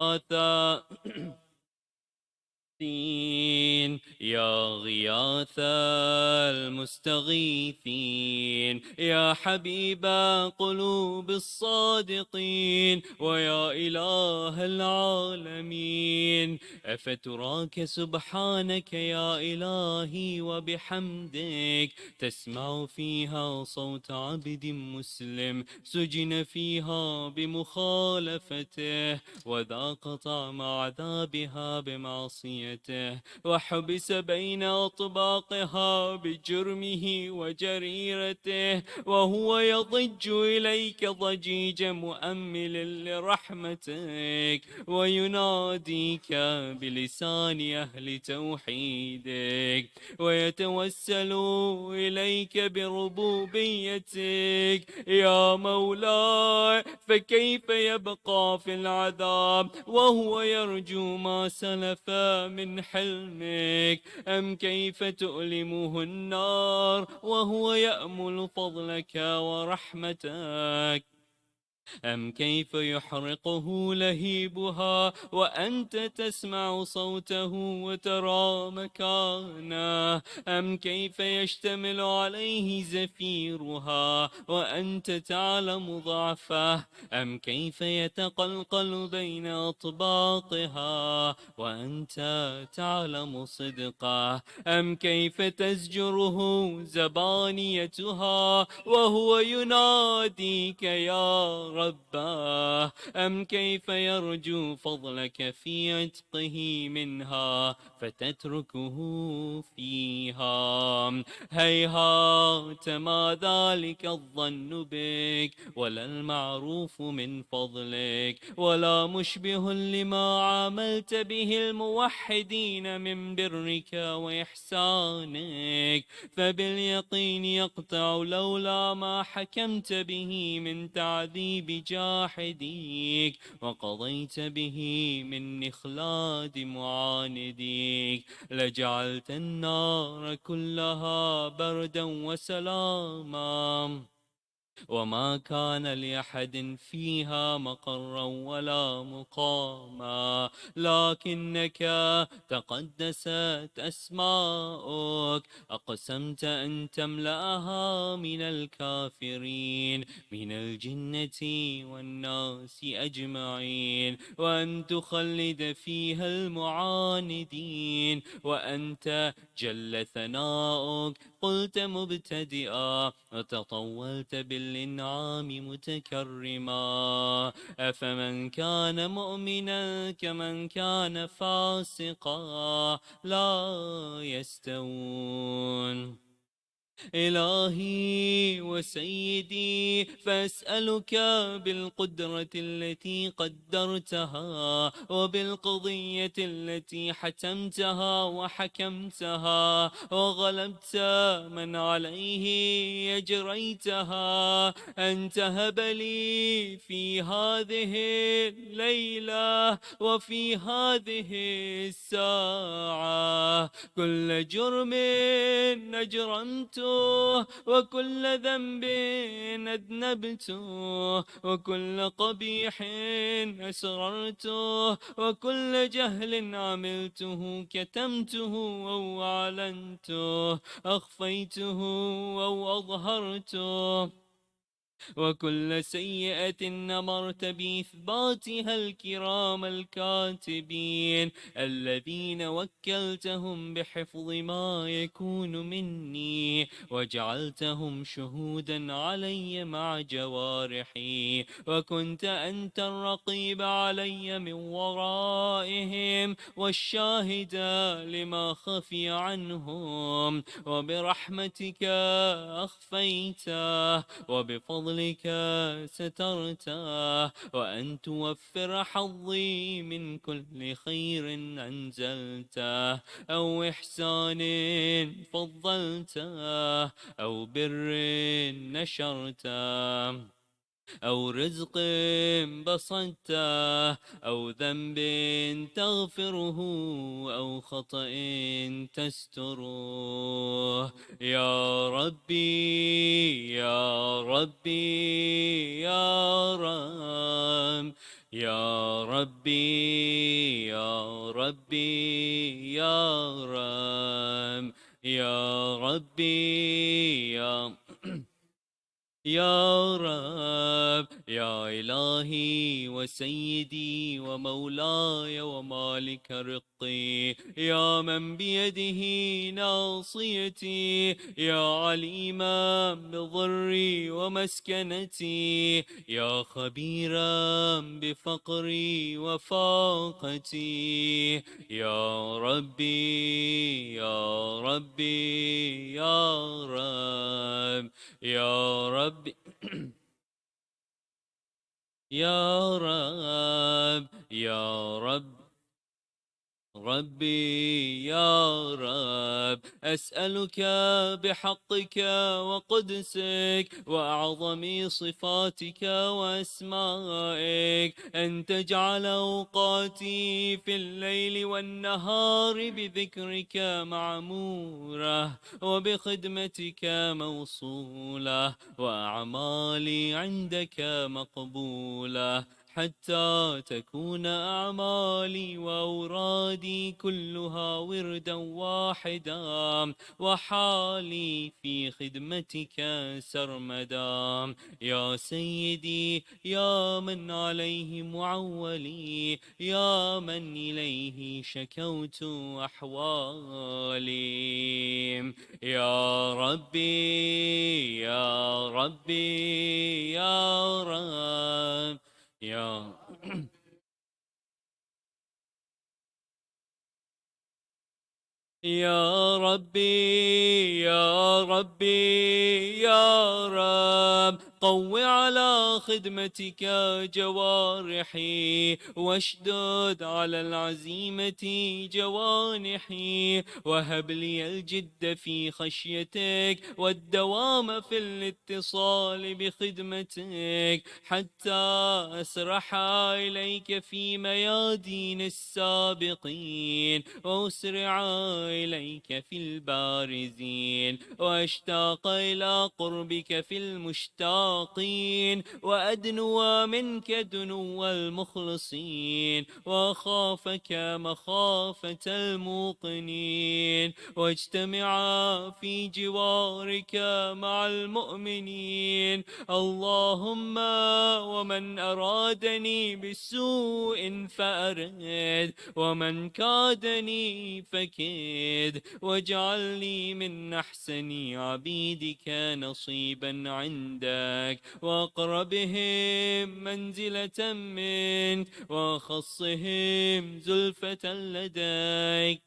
غياث يا غياث المستغيثين، يا حبيب قلوب الصادقين، ويا إله العالمين. أفتراك سبحانك يا إلهي وبحمدك تسمع فيها صوت عبد مسلم سجن فيها بمخالفته، وذاق طعم عذابها بمعصيته، وحبس بين أطباقها بجرمه وجريرته، وهو يضج إليك ضجيج مؤمل لرحمتك، ويناديك بلسان أهل توحيدك، ويتوسل إليك بربوبيتك يا مولاي. فكيف يبقى في العذاب وهو يرجو ما سلف من حلمك؟ أم كيف تؤلمه النار وهو يأمل فضلك ورحمتك؟ أم كيف يحرقه لهيبها وأنت تسمع صوته وترى مكانه؟ أم كيف يشتمل عليه زفيرها وأنت تعلم ضعفه؟ أم كيف يتقلقل بين أطباقها وأنت تعلم صدقه؟ أم كيف تزجره زبانيتها وهو يناديك يا رباه؟ أم كيف يرجو فضلك في عتقه منها فتتركه فيها؟ هيهات ما ذلك الظن بك، ولا المعروف من فضلك، ولا مشبه لما عاملت به الموحدين من برك وإحسانك. فباليقين يقطع لولا ما حكمت به من تعذيب جاحديك، وقضيت به من إخلاد معانديك، لجعلت النار كلها بردا وسلاما، وما كان لأحد فيها مقرا ولا مقاما. لكنك تقدست أسماؤك أقسمت أن تملأها من الكافرين من الجنة والناس أجمعين، وأن تخلد فيها المعاندين، وأنت جل ثناؤك قلت مبتدئا وتطولت بالإنعام متكرما. أفمن كان مؤمنا كمن كان فاسقا لا يستوون. إلهي وسيدي فأسألك بالقدرة التي قدرتها وبالقضية التي حتمتها وحكمتها وغلبت من عليه يجريتها، أن تهب لي في هذه الليلة وفي هذه الساعة كل جرم أجرمته، وكل ذنب أذنبته، وكل قبيح أسررته، وكل جهل عملته كتمته أو أعلنته، أخفيته أو أظهرته، وكل سيئة أمرت بإثباتها الكرام الكاتبين الذين وكلتهم بحفظ ما يكون مني، وجعلتهم شهودا علي مع جوارحي، وكنت أنت الرقيب علي من ورائهم والشاهد لما خفي عنهم، وبرحمتك أخفيته وبفضلك سترته، وأن توفر حظي من كل خير أنزلته، أو إحسان فضلته، أو بر نشرته، أو رزق بسطته، أو ذنب تغفره، أو خطأ تستره. يا ربي يا ربي يا رب، يا ربي يا رب يا إلهي وسيدي ومولاي ومالك رقي، يا من بيده ناصيتي، يا عليما بضري ومسكنتي، يا خبيرا بفقري وفاقتي، يا ربي يا ربي يا رب يا رب يا رب يا رب ربي يا رب، أسألك بحقك وقدسك وأعظم صفاتك وأسمائك أن تجعل أوقاتي في الليل والنهار بذكرك معمورة، وبخدمتك موصولة، وأعمالي عندك مقبولة، حتى تكون أعمالي وأورادي كلها وردا واحدا، وحالي في خدمتك سرمدا. يا سيدي يا من عليه معولي، يا من إليه شكوت أحوالي، يا ربي يا ربي يا رب يا يا ربي يا ربي يا رب، قو على خدمتك جوارحي، واشدد على العزيمة جوانحي، وهب لي الجد في خشيتك والدوام في الاتصال بخدمتك، حتى أسرح إليك في ميادين السابقين، وأسرع إليك في البارزين، وأشتاق إلى قربك في المشتاقين، وأدنو منك دنو المخلصين، وأخافك مخافة الموقنين، واجتمع في جوارك مع المؤمنين. اللهم ومن أرادني بسوء فأرد، ومن كادني فكد، واجعلني من أحسن عبيدك نصيبا عندك، وأقربهم منزلة منك، وأخصهم زلفة لديك،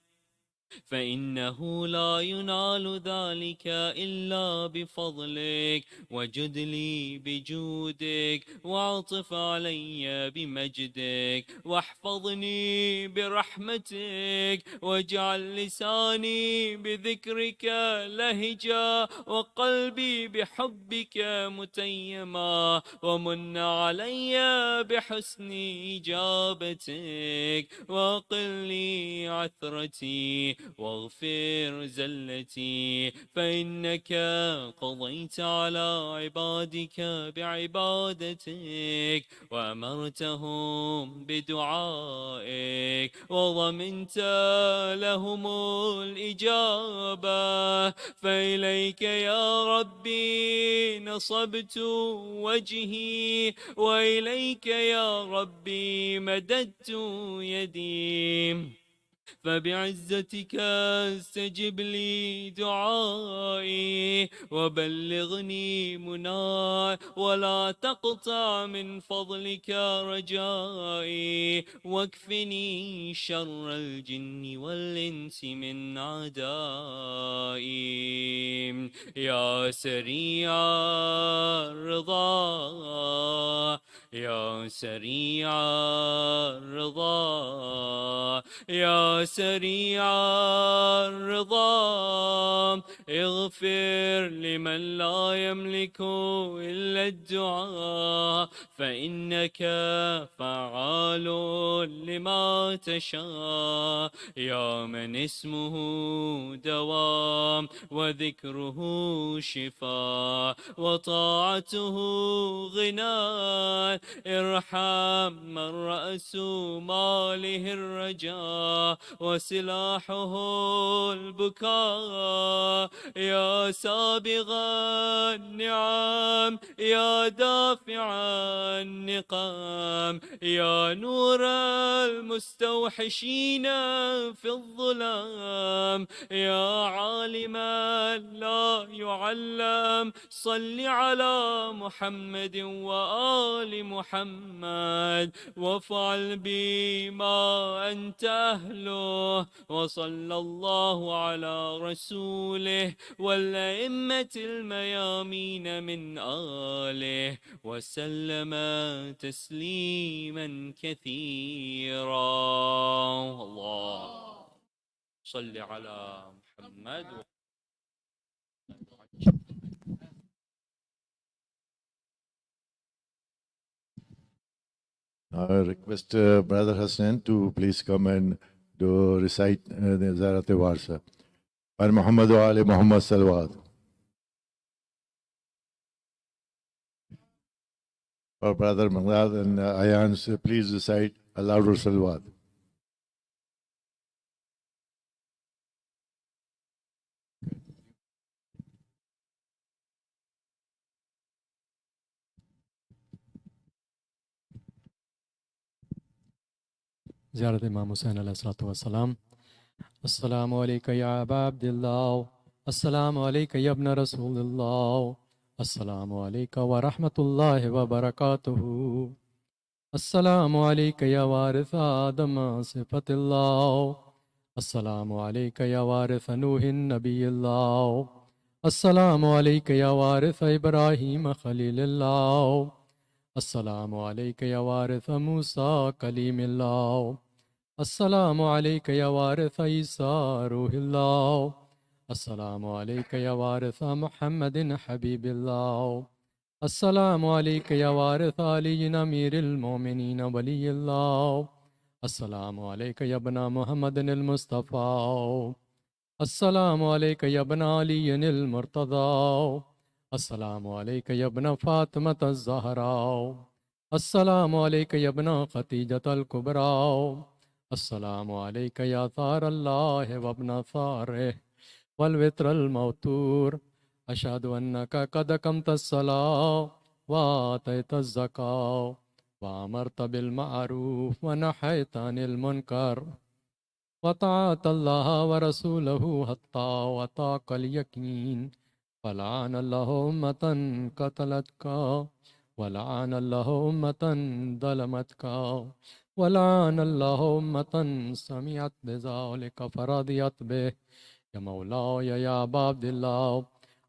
فإنه لا ينال ذلك إلا بفضلك، وجد لي بجودك، وعطف علي بمجدك، واحفظني برحمتك، واجعل لساني بذكرك لهجا، وقلبي بحبك متيما، ومن علي بحسن إجابتك، وقل لي عثرتي، واغفر زلتي، فإنك قضيت على عبادك بعبادتك، وأمرتهم بدعائك، وضمنت لهم الإجابة، فإليك يا ربي نصبت وجهي، وإليك يا ربي مددت يدي، فبعزتك استجب لي دعائي، وبلغني مناي، ولا تقطع من فضلك رجائي، واكفني شر الجن والإنس من أعدائي. يا سريع الرضا يا سريع الرضا يا سريع الرضا، اغفر لمن لا يملك إلا الدعاء، فإنك فعال لما تشاء. يا من اسمه دوام، وذكره شفاء، وطاعته غنى، ارحم من رأس ماله الرجاء وسلاحه البكاء. يا سابغ النعم يا دافع النقم يا نور المستوحشين في الظلام يا عالما لا يعلم صل على محمد وآل محمد وافعل بما أنت أهله. وصلى الله على رسوله والأئمة الميامين من آله وسلم تسليما كثيرا. الله صل على محمد. I request Brother Hassan to please come and recite the Zarat-e Warsa. Al Muhammad wa Ali Muhammad Salawat. Our brother Maghdad and Ayan, please recite a louder Salawat. زيارة الإمام حسين عليه الصلاة والسلام. السلام عليك يا أبا عبد الله، السلام عليك يا ابن رسول الله، السلام عليك ورحمة الله وبركاته. السلام عليك يا وارث آدم صفة الله، السلام عليك يا وارث نوح نبي الله، السلام عليك يا وارث إبراهيم خليل الله، السلام عليك يا وارث موسى كليم الله، السلام عليك يا وارث عيسى روح الله، السلام عليك يا وارث محمد حبيب الله، السلام عليك يا وارث علي أمير المؤمنين ولي الله، السلام عليك يا ابن محمد المصطفى، السلام عليك يا ابن علي المرتضى، السلام عليك يا ابن فاطمة الزهراء، السلام عليك يا ابن خديجة الكبرى، السلام عليك يا ثار الله وابن ثاره والوتر الموتور. أشهد أنك قد قمت الصلاة وآتيت الزكاة وأمرت بالمعروف ونهيت عن المنكر وطاعت الله ورسوله حتى وطاق اليقين. فلعن الله أمة قتلتك ولعن الله أمة ظلمتك ولعن الله أمة سمعت بذلك فرضيت به. يا مولاي يا أبا عبد الله،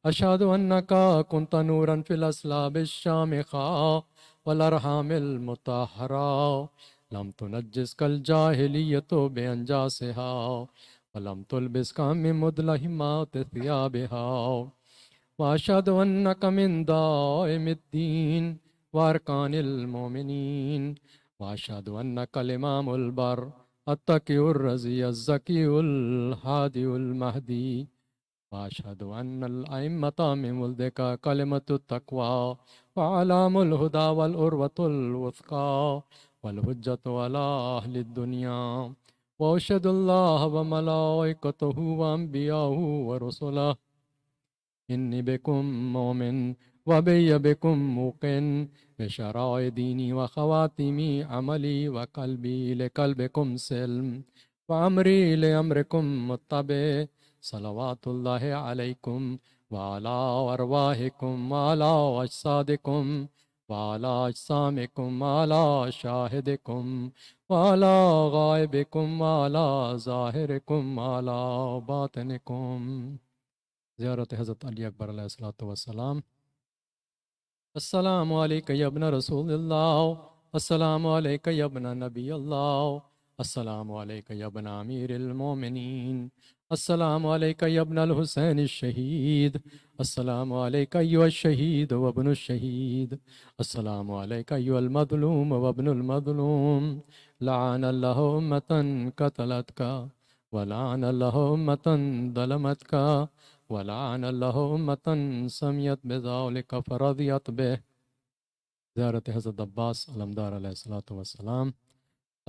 أشهد أنك كنت نورا في الأسلاب الشامخة والأرحام المطهرة، لم تنجسك الجاهلية بأنجاسها ولم تلبسك من مدلهمات ثيابها. وأشهد أنك من دائم الدين وأركان المؤمنين. وأشهد أنك الإمام البر التقي الرزي الزكي الهادي المهدي. وأشهد أن الأئمة من ولدك كلمة التقوى وعلام الهدى والأروة الوثقى والحجة على أهل الدنيا. وأشهد الله وملائكته وأنبياءه ورسله إني بكم مؤمن وبي بكم موقن بشرائع ديني وخواتمي عملي وقلبي لقلبكم سلم وأمري لأمركم متبع. صلوات الله عليكم وعلى أرواحكم وعلى أجسادكم وعلى أجسامكم وعلى شاهدكم وعلى غائبكم وعلى ظاهركم وعلى باطنكم. زيارة حضرت علي أكبر عليه الصلاة والسلام. السلام عليك يا ابن رسول الله، السلام عليك يا ابن نبي الله، السلام عليك يا ابن أمير المؤمنين، السلام عليك يا ابن الحسين الشهيد، السلام عليك أيها الشهيد وابن الشهيد، السلام عليك أيها المظلوم وابن المظلوم. لعن الله أمة قتلتك ولعن الله أمة ظلمتك ولعن الله أمة سميت بذلك فرضيت به. زیارت حضرت عباس علمدار علیہ الصلوۃ والسلام.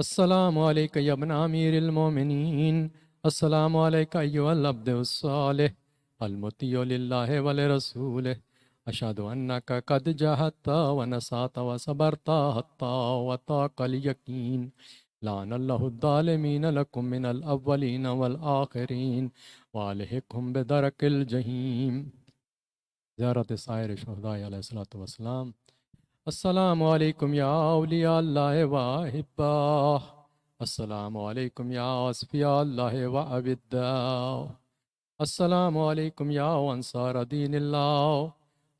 السلام علیکم یا ابن امیر المومنین. السلام علیکم ایھا العبد الصالح المطیع للہ ولرسولہ. اشہد انک قد جاہدت ونصحت وصبرت حتی وطاق الیقین. لعن اللہ الظالمین لکم من الاولین والآخرین والحقہم بدرک الجحیم. زیارت سائر شہداء علیہ الصلوۃ والسلام. السلام علیکم یا اولیاء اللہ و احباہ. السلام علیکم یا اصفیاء اللہ و عبداہ. السلام علیکم یا انصار دین اللہ.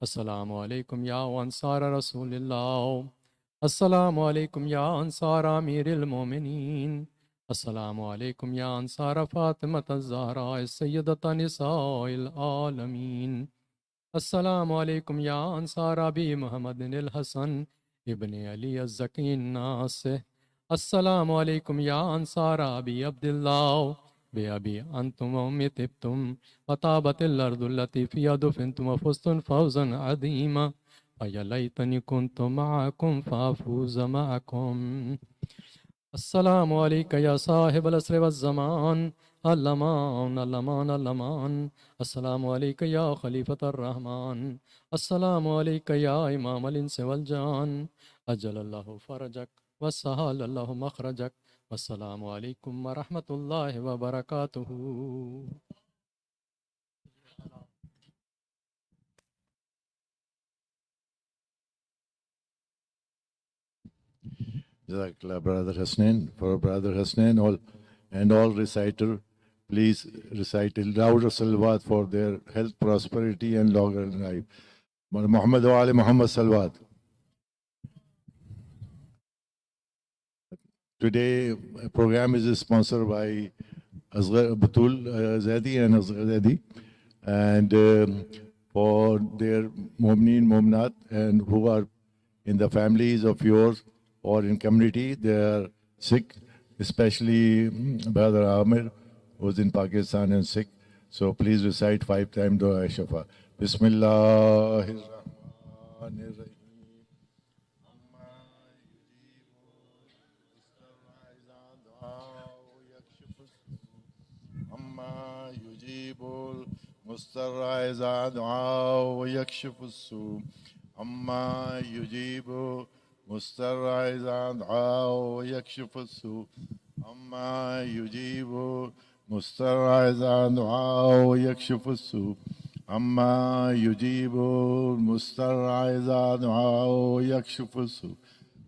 السلام علیکم یا انصار رسول اللہ. السلام علیکم یا انصار امیر المومنین. السلام علیکم یا انصار فاطمۃ الزہراء سیدۃ نساء العالمین. السلام علیکم یا انصار ابی محمد الحسن ابن علی الزکی الناصح. السلام علیکم یا انصار ابی عبداللہ بے ابی انتم و امی طبتم وطابت الارض التي فيها دفنتم وفزتم فوزا عظیما فیا لیتنی کنت معکم فافوز معکم. السلام علیکم یا صاحب العصر والزمان الامان الامان الامان. السلام علیکم یا خلیفۃ الرحمن. السلام علیکم یا امام الانس والجان اجل اللہ فرجک وسہل اللہ مخرجک. والسلام علیکم ورحمۃ اللہ وبرکاتہ. Jazakallah, Brother Hasnain. For Brother Hasnain all reciter, please recite a louder salawat for their health, prosperity, and longer life. Muhammad wa ali Muhammad salawat. Today program is sponsored by Asghar Batul Zaidi and Asghar Zaidi, and for their Mu'mineen, Mu'minat, and who are in the families of yours or in community, they are sick, especially Brother Amir, who's in Pakistan and sick. So please recite 5 times Dua Shafa. Bismillahirrahmanirrahim. أما يجيب المضطر إذا دعاه ويكشف السوء. أما يجيب المضطر إذا دعاه ويكشف السوء. أما يجيب المضطر إذا دعاه ويكشف السوء. أما يجيب المضطر إذا دعاه ويكشف السوء.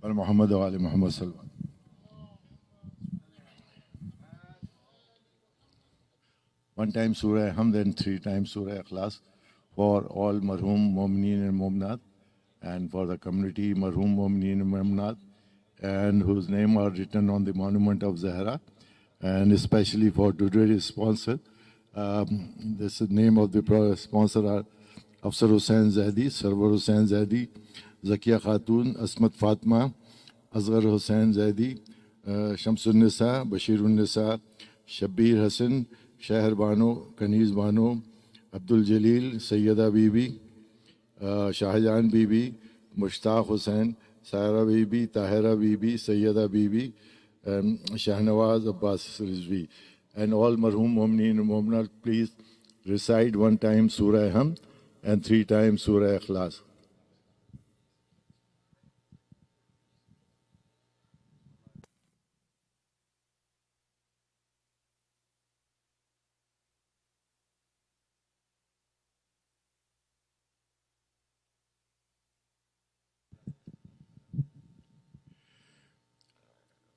محمد وآل محمد صلى الله عليه وسلم. One time Surah Hamd and 3 times Surah Ikhlas for all marhum Mu'mineen and Mu'minat, and for the community marhum Mu'mineen and Mu'minat, and whose name are written on the monument of Zahra, and especially for today's sponsor. This is the name of the sponsor are Afsar Hussain Zaidi, Sarwar Hussain Zaidi, Zakia Khatun, Asmat Fatma, Asghar Hussain Zaidi, Shamsun Nisa, Bashirun Nisa, Shabbir Hassan, Shahar Bano, Kaniz Bano, Abdul Jalil, Sayyida Bibi, Shahjahan Bibi, Mushtaq Hussain, Saira Bibi, Tahira Bibi, Sayyida Bibi, Shahnawaz Abbas Rizvi. And all marhum Mu'mineen and Mu'minat, please recite 1 time Surah Hamd and 3 times Surah Ikhlas.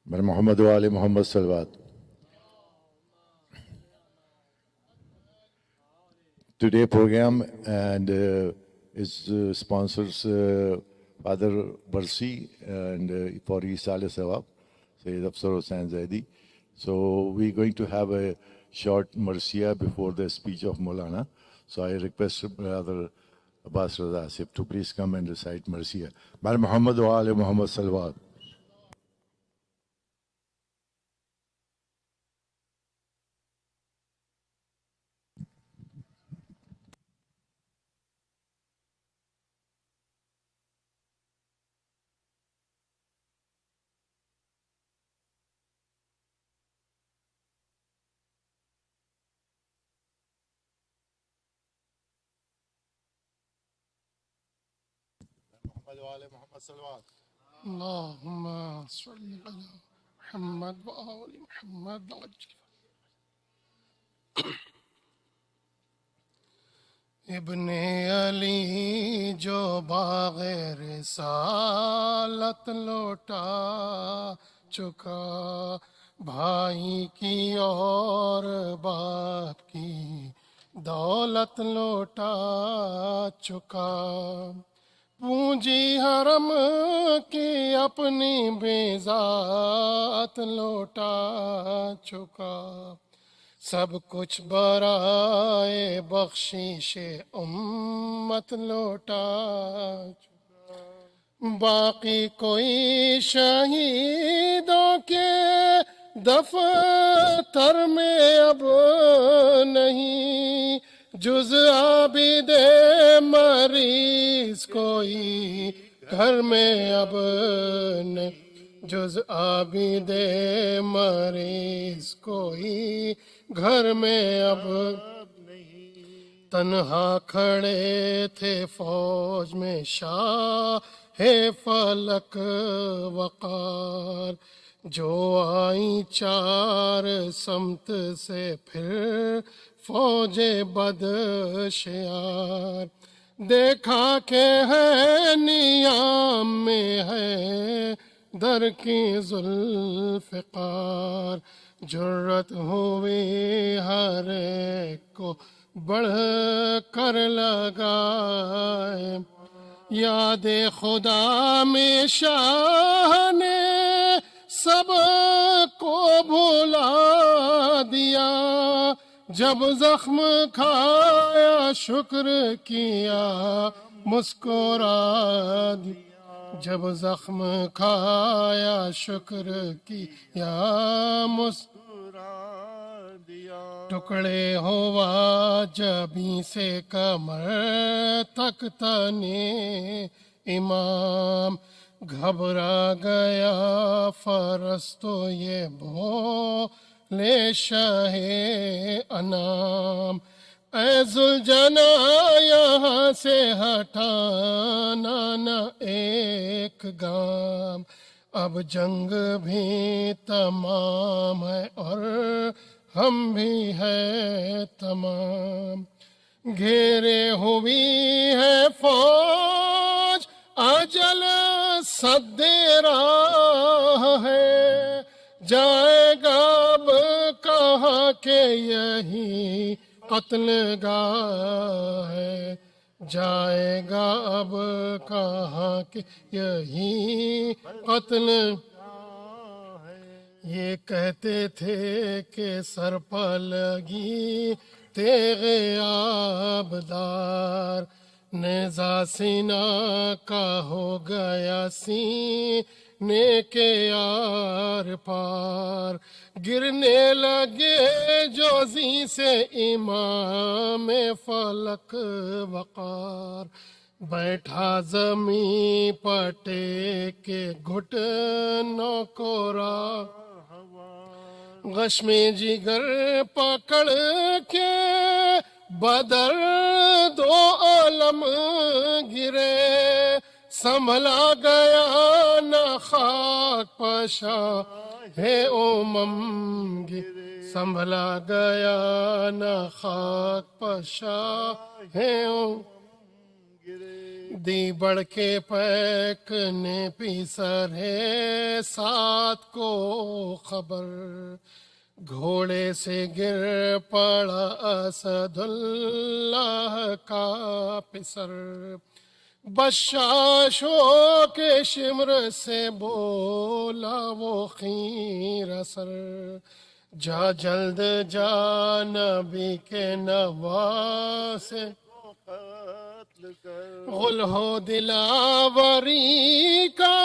Muhammad wa ali Muhammad salawat. Today program and is sponsors Father Barsi and for Isale Sawab, Sayyid Afsar Hussain Zaidi. So we're going to have a short marsiya before the speech of Maulana. So I request Brother Abbas Raza Asif to please come and recite marsiya. Bar Muhammad wa ali Muhammad salawat. محمد وآل محمد صلوات. اللهم صل على محمد وآل محمد عجل. ابن علی جو باغ رسالت لوٹا چکا، بھائی کی اور باپ کی دولت لوٹا چکا، پونجی حرم کی اپنی بے ذات لوٹا چکا، سب کچھ برائے بخشش امت لوٹا چکا، باقی کوئی شہیدوں کے دفتر میں اب نہیں، جز عابد مریض کوئی گھر میں اب نہیں، جز عابد مریض کوئی گھر میں اب تنہا کھڑے تھے فوج میں شاہ فلک وقار، جو آئیں چار سمت سے پھر فوج بد شیار، دیکھا کہ ہے نیام میں ہے در کی ذوالفقار، جرت ہوئی ہر ایک کو بڑھ کر لگائے، یاد خدا میں شاہ نے سب کو بھلا دیا، جب زخم کھایا شکر کیا مسکرا دیا، جب زخم کھایا شکر کیا مسکرا دیا، ٹکڑے ہوا جبیں سے کمر تک تنے امام، گھبرا گیا فرس تو یہ بولے شاہ انام، اے ذوالجنا یہاں سے ہٹانا نہ ایک گام، اب جنگ بھی تمام ہے اور ہم بھی ہے تمام، گھیرے ہوئی ہے فوج اجل سد راہ ہے، جائے گا اب کہاں کہ یہی قتل گاہ ہے، جائے گا اب کہاں کہ یہی قتل، یہ کہتے تھے کہ سر پر لگی تیغ آبدار، نیزہ سینہ کا ہو گیا سینے کے آر پار، گرنے لگے جو زی سے امام فلک وقار، بیٹھا زمین پٹے کے گھٹنوں کو غش میں جگر پکڑ کے بدر دو عالم گرے، سنبھلا گیا نہ خاک پشا ہے گرے، سنبھلا گیا نہ خاک پشا ہے دی بڑھ کے پیک نے پیسر ہے ساتھ کو خبر، گھوڑے سے گر پڑا اسد اللہ کا پسر، بشاشوں کے شمر سے بولا وہ خیر اثر، جا جلد جا نبی کے نواسے غل ہو دلاوری کا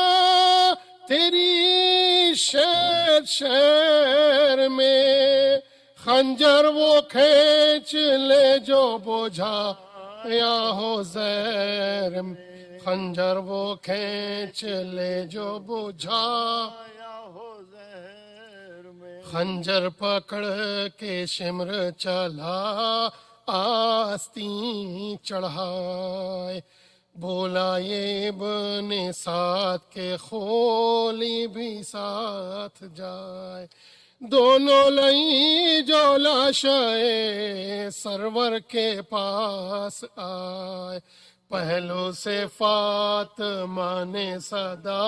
تیری شہر شہر میں، خنجر وہ کھینچ لے جو بوجھا یا ہو زیر میں، خنجر وہ کھینچ لے جو بوجھا یا ہو زہر میں، خنجر پکڑ کے شمر چلا آستین چڑھائے، बुलाए इब्ने साद के खोली भी साथ जाए दोनों लई जो लाशाए server के पास आए पहलू से फातिमा ने सदा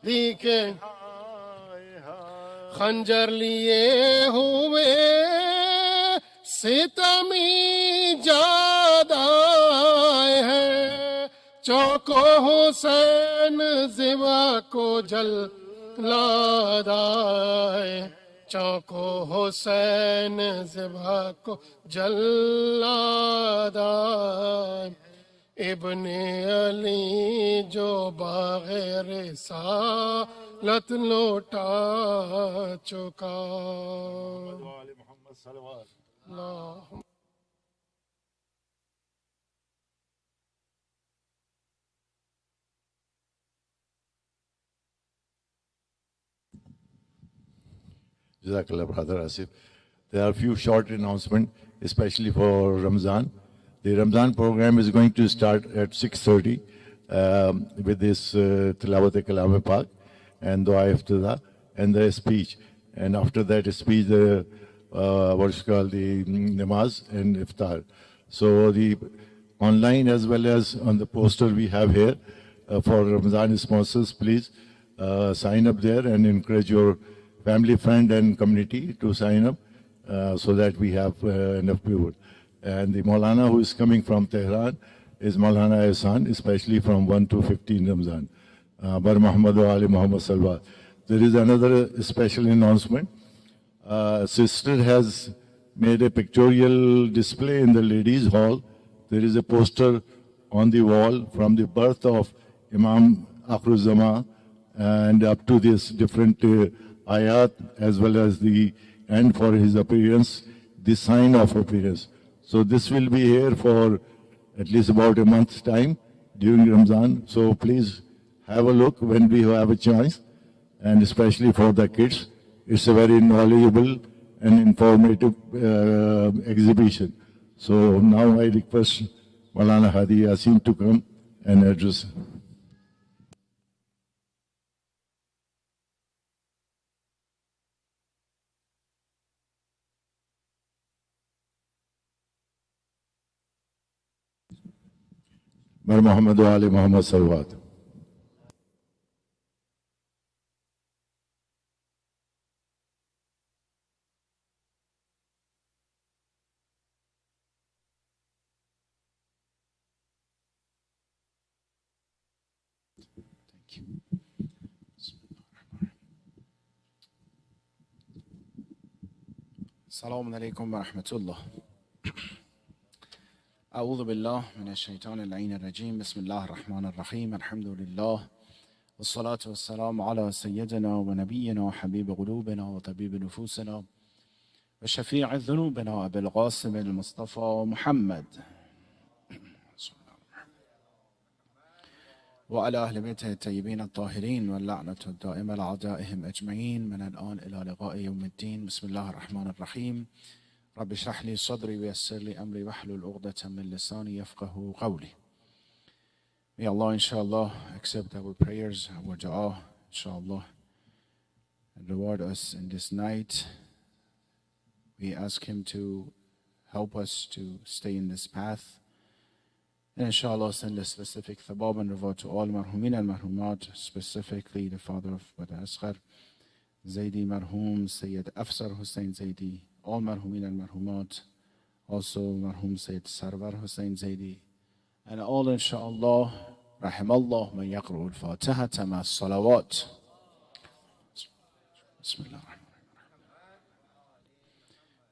दी के खंजर लिए हुए सितमी जादा है चौको हुसैन जिवा को जल्लादाए चौको हुसैन जिवा को जल्लादाए इब्ने अली जो बगैर सालत लौटा चुका अल्लाह Jazakallah, Brother Asif. There are a few short announcements, especially for Ramzan. The Ramzan program is going to start at 6:30 with this Tilawat-e-Kalam Pak and Dua Iftidah and the speech. And after that speech, the what is called the namaz and iftar. So the online as well as on the poster we have here for Ramzan sponsors, please sign up there and encourage your family, friend and community to sign up so that we have enough people. And the Maulana who is coming from Tehran is Maulana Ehsan, especially from 1 to 15 Ramzan. Bar Muhammad wa Ali Muhammad Salwa. There is another special announcement. Sister has made a pictorial display in the ladies' hall. There is a poster on the wall from the birth of Imam Akhruzama and up to this different ayat as well as the end for his appearance, the sign of appearance. So this will be here for at least about a month's time during Ramzan. So please have a look when we have a chance, and especially for the kids. It's a very knowledgeable and informative exhibition. So now I request Maulana Hadi Yasin to come and address. Bar Muhammad wa Ali Muhammad Salawat. السلام عليكم ورحمة الله. أعوذ بالله من الشيطان اللعين الرجيم. بسم الله الرحمن الرحيم. الحمد لله والصلاة والسلام على سيدنا ونبينا وحبيب قلوبنا وطبيب نفوسنا وشفيع ذنوبنا أبي القاسم المصطفى محمد وعلى أهل بيته الطيبين الطاهرين واللعنة الدائمة لأعدائهم أجمعين من الآن إلى لقاء يوم الدين. بسم الله الرحمن الرحيم. رب اشرح لي صدري ويسر لي أمري واحلل عقدة من لساني يفقه قولي. May Allah inshallah accept our prayers, our dua, inshallah, and reward us in this night. We ask Him to help us to stay in this path. And inshallah send a specific thabab and reward to all marhumin and marhumat, specifically the father of Brother Asghar, Zaidi marhum, Sayyid Afsar Hussein Zaidi, all marhumin and marhumat, also marhum Sayyid Sarwar Hussein Zaidi, and all inshallah, rahimallah man yaqru al-fatihata ma salawat. Bismillah ar-Rahman ar-Rahim.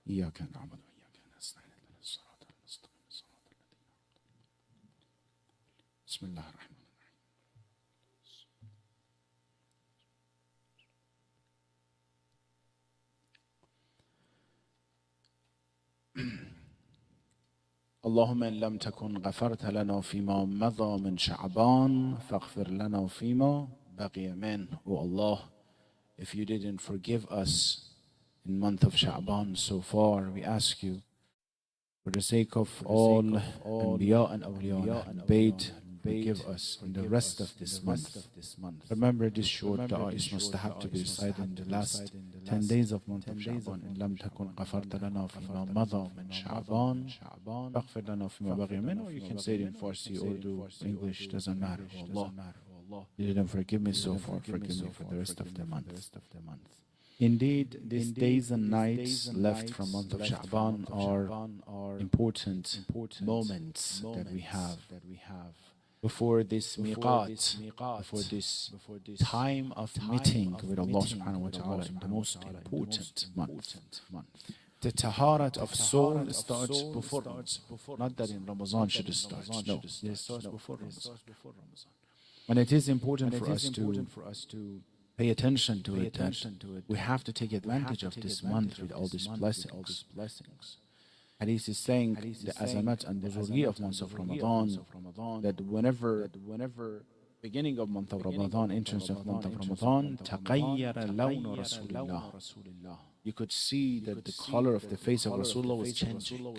Iyaka na'budu wa iyaka nasta'in. بسم الله الرحمن الرحيم. اللهم إن لم تكن غفرت لنا فيما مضى من شعبان فاغفر لنا فيما بقي منه. O Allah, if you didn't forgive us in month of Sha'ban so far, we ask you for the sake of all Anbiya and Awliya and Bayt may give us in the rest of this month. Remember this short dua is mustahab to be recited in the last 10 days of month of Sha'ban. إن لم تكن غفرت لنا فيما مضى من شعبان فاغفر لنا فيما بقي منه. Or you can say it in Farsi, Urdu, English, doesn't matter. Allah, you didn't forgive me so far, forgive me for the rest of the month. Indeed, these days and nights left from month of Sha'ban are important moments that we have before this miqat, before this time of meeting with Allah subhanahu wa ta'ala in the most important month. The taharat of soul starts before Ramadan. Not that in Ramadan should start. No, it starts before Ramadan. And it is important for us to pay attention to it. We have to take advantage of this month with all these blessings. Hadith is saying the azamat and the zuriyah of month of Ramadan, that whenever beginning of month of Ramadan, entrance of month of Ramadan, تَغَيَّرَ لَوْنُ رَسُولِ اللَّهِ. You could see that the color of the face of Rasulullah was changing.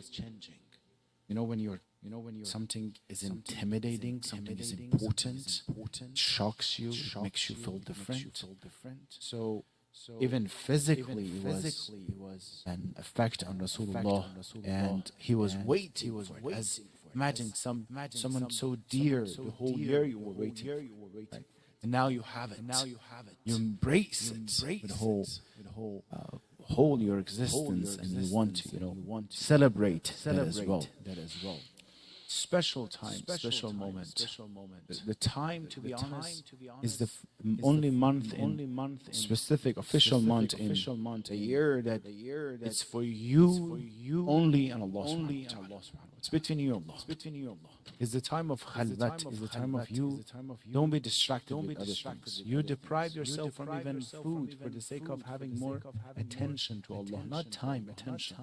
You know, when something is intimidating, something is important, shocks you, makes you feel different. So even physically, it was an effect on Rasulullah, and he was waiting for it. Imagine someone so dear, the whole year you were waiting, right? And now you have it. You embrace it with whole your existence, and you want to, celebrate that as well. Special time, special moment. The time, to be honest, is the only month in specific official month in a year that it's for you only and Allah subhanahu wa ta'ala. It's between you and Allah. It's the time of khalwat, it's the time of you. Don't be distracted with other things. You deprive yourself from even food for the sake of having more attention to Allah. Not time, attention.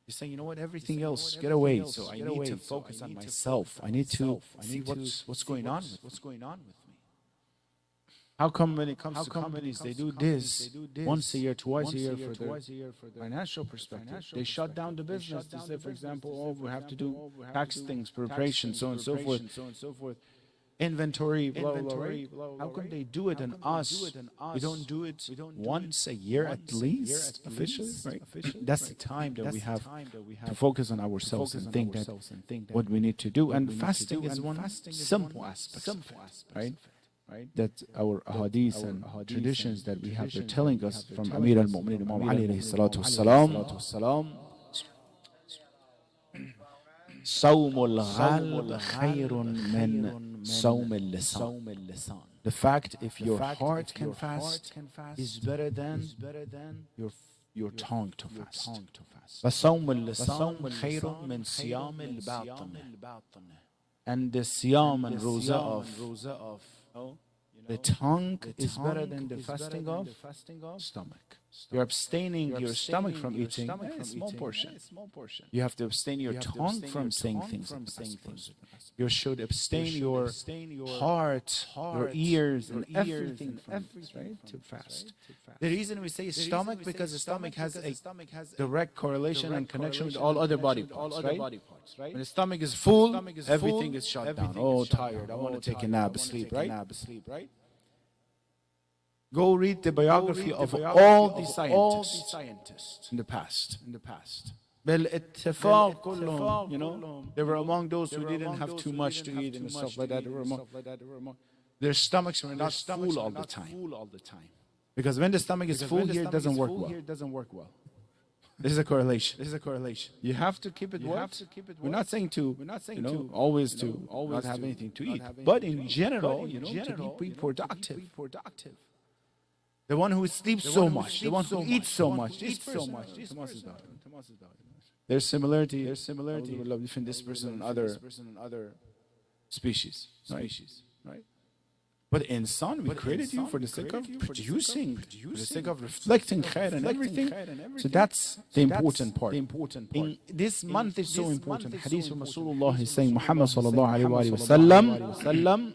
You're saying, you know what, everything else, get away. So I need to focus on myself. I need to see what's going on with me. How come when it comes to companies, they do this once a year, twice a year for the financial perspective? They shut down the business. They say, for example, we have to do tax things, preparation, so on and so forth. Inventory, blah, blah, right? How come they do it and us, we don't do it once a year at least, officially, right? That's the time that we have to focus on ourselves and think that what we need to do. And fasting is one simple aspect of it, right? That our hadith and traditions that we have, they're telling us from Amir al-Mu'minin Imam Ali alayhi salatu wassalam, صوم القلب خير من صوم اللسان. The fact if your heart can fast is better than your tongue to fast. فصوم اللسان خير من صيام الباطن. And the siyam and roza of the tongue is better than the fasting of stomach. You're abstaining your stomach from eating a small portion. You have to abstain your tongue from saying things. You should abstain your heart, your ears, and everything from right to fast. The reason we say stomach, because the stomach has a direct correlation and connection with all other body parts, right? When the stomach is full, everything is shut down. Oh, tired, I want to take a nap, sleep, right? Go read the biography of all the scientists in the past. بالاتفاق كلهم, they were among those who didn't have too much to eat and stuff like that. Their stomachs were not full all the time. Because when the stomach is full here, it doesn't work well. This is a correlation. You have to keep it what? We're not saying to always not have anything to eat. But in general, to be productive. The one who sleeps so much, the one who eats so much, there's similarity between this person and other species, right? But in son, we created you for the sake of producing, for the sake of reflecting khair and everything. So that's the important part. In this month is so important. Hadith of Rasulullah is saying, Muhammad sallallahu alayhi wa sallam,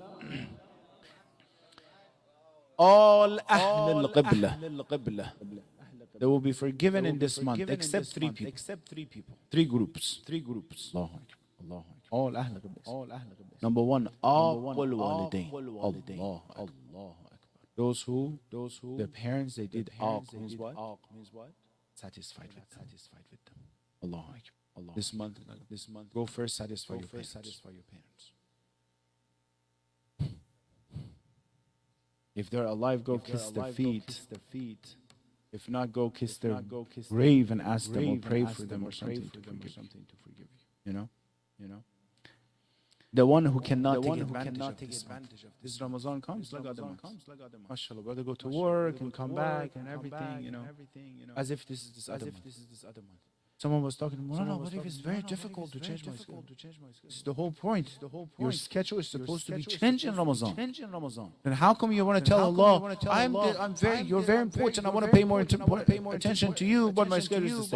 all Ahl al-Qibla, they will be forgiven in this month except three people. Three groups. Allahu Akbar. all Ahl Qibla. Number one, Aqul Walidain. Allah Akbar. Those who, the parents, they did Aq means what? Satisfied with them. Allah Akbar. This month, go first, satisfy your parents. If they're alive, go kiss their feet. If not, go kiss their grave and ask them or pray for them or something to forgive you. You know? The one who cannot take advantage of this Ramadan comes, mashallah, brother, go to work and come back and everything, you know, as if this is this other month. Someone was talking to me, no, but if it's very difficult to change my schedule. This is the whole point. Your schedule is supposed to be changed in Ramadan. Then how come you want to tell Allah, you're very important, I want to pay more attention to you, but my schedule is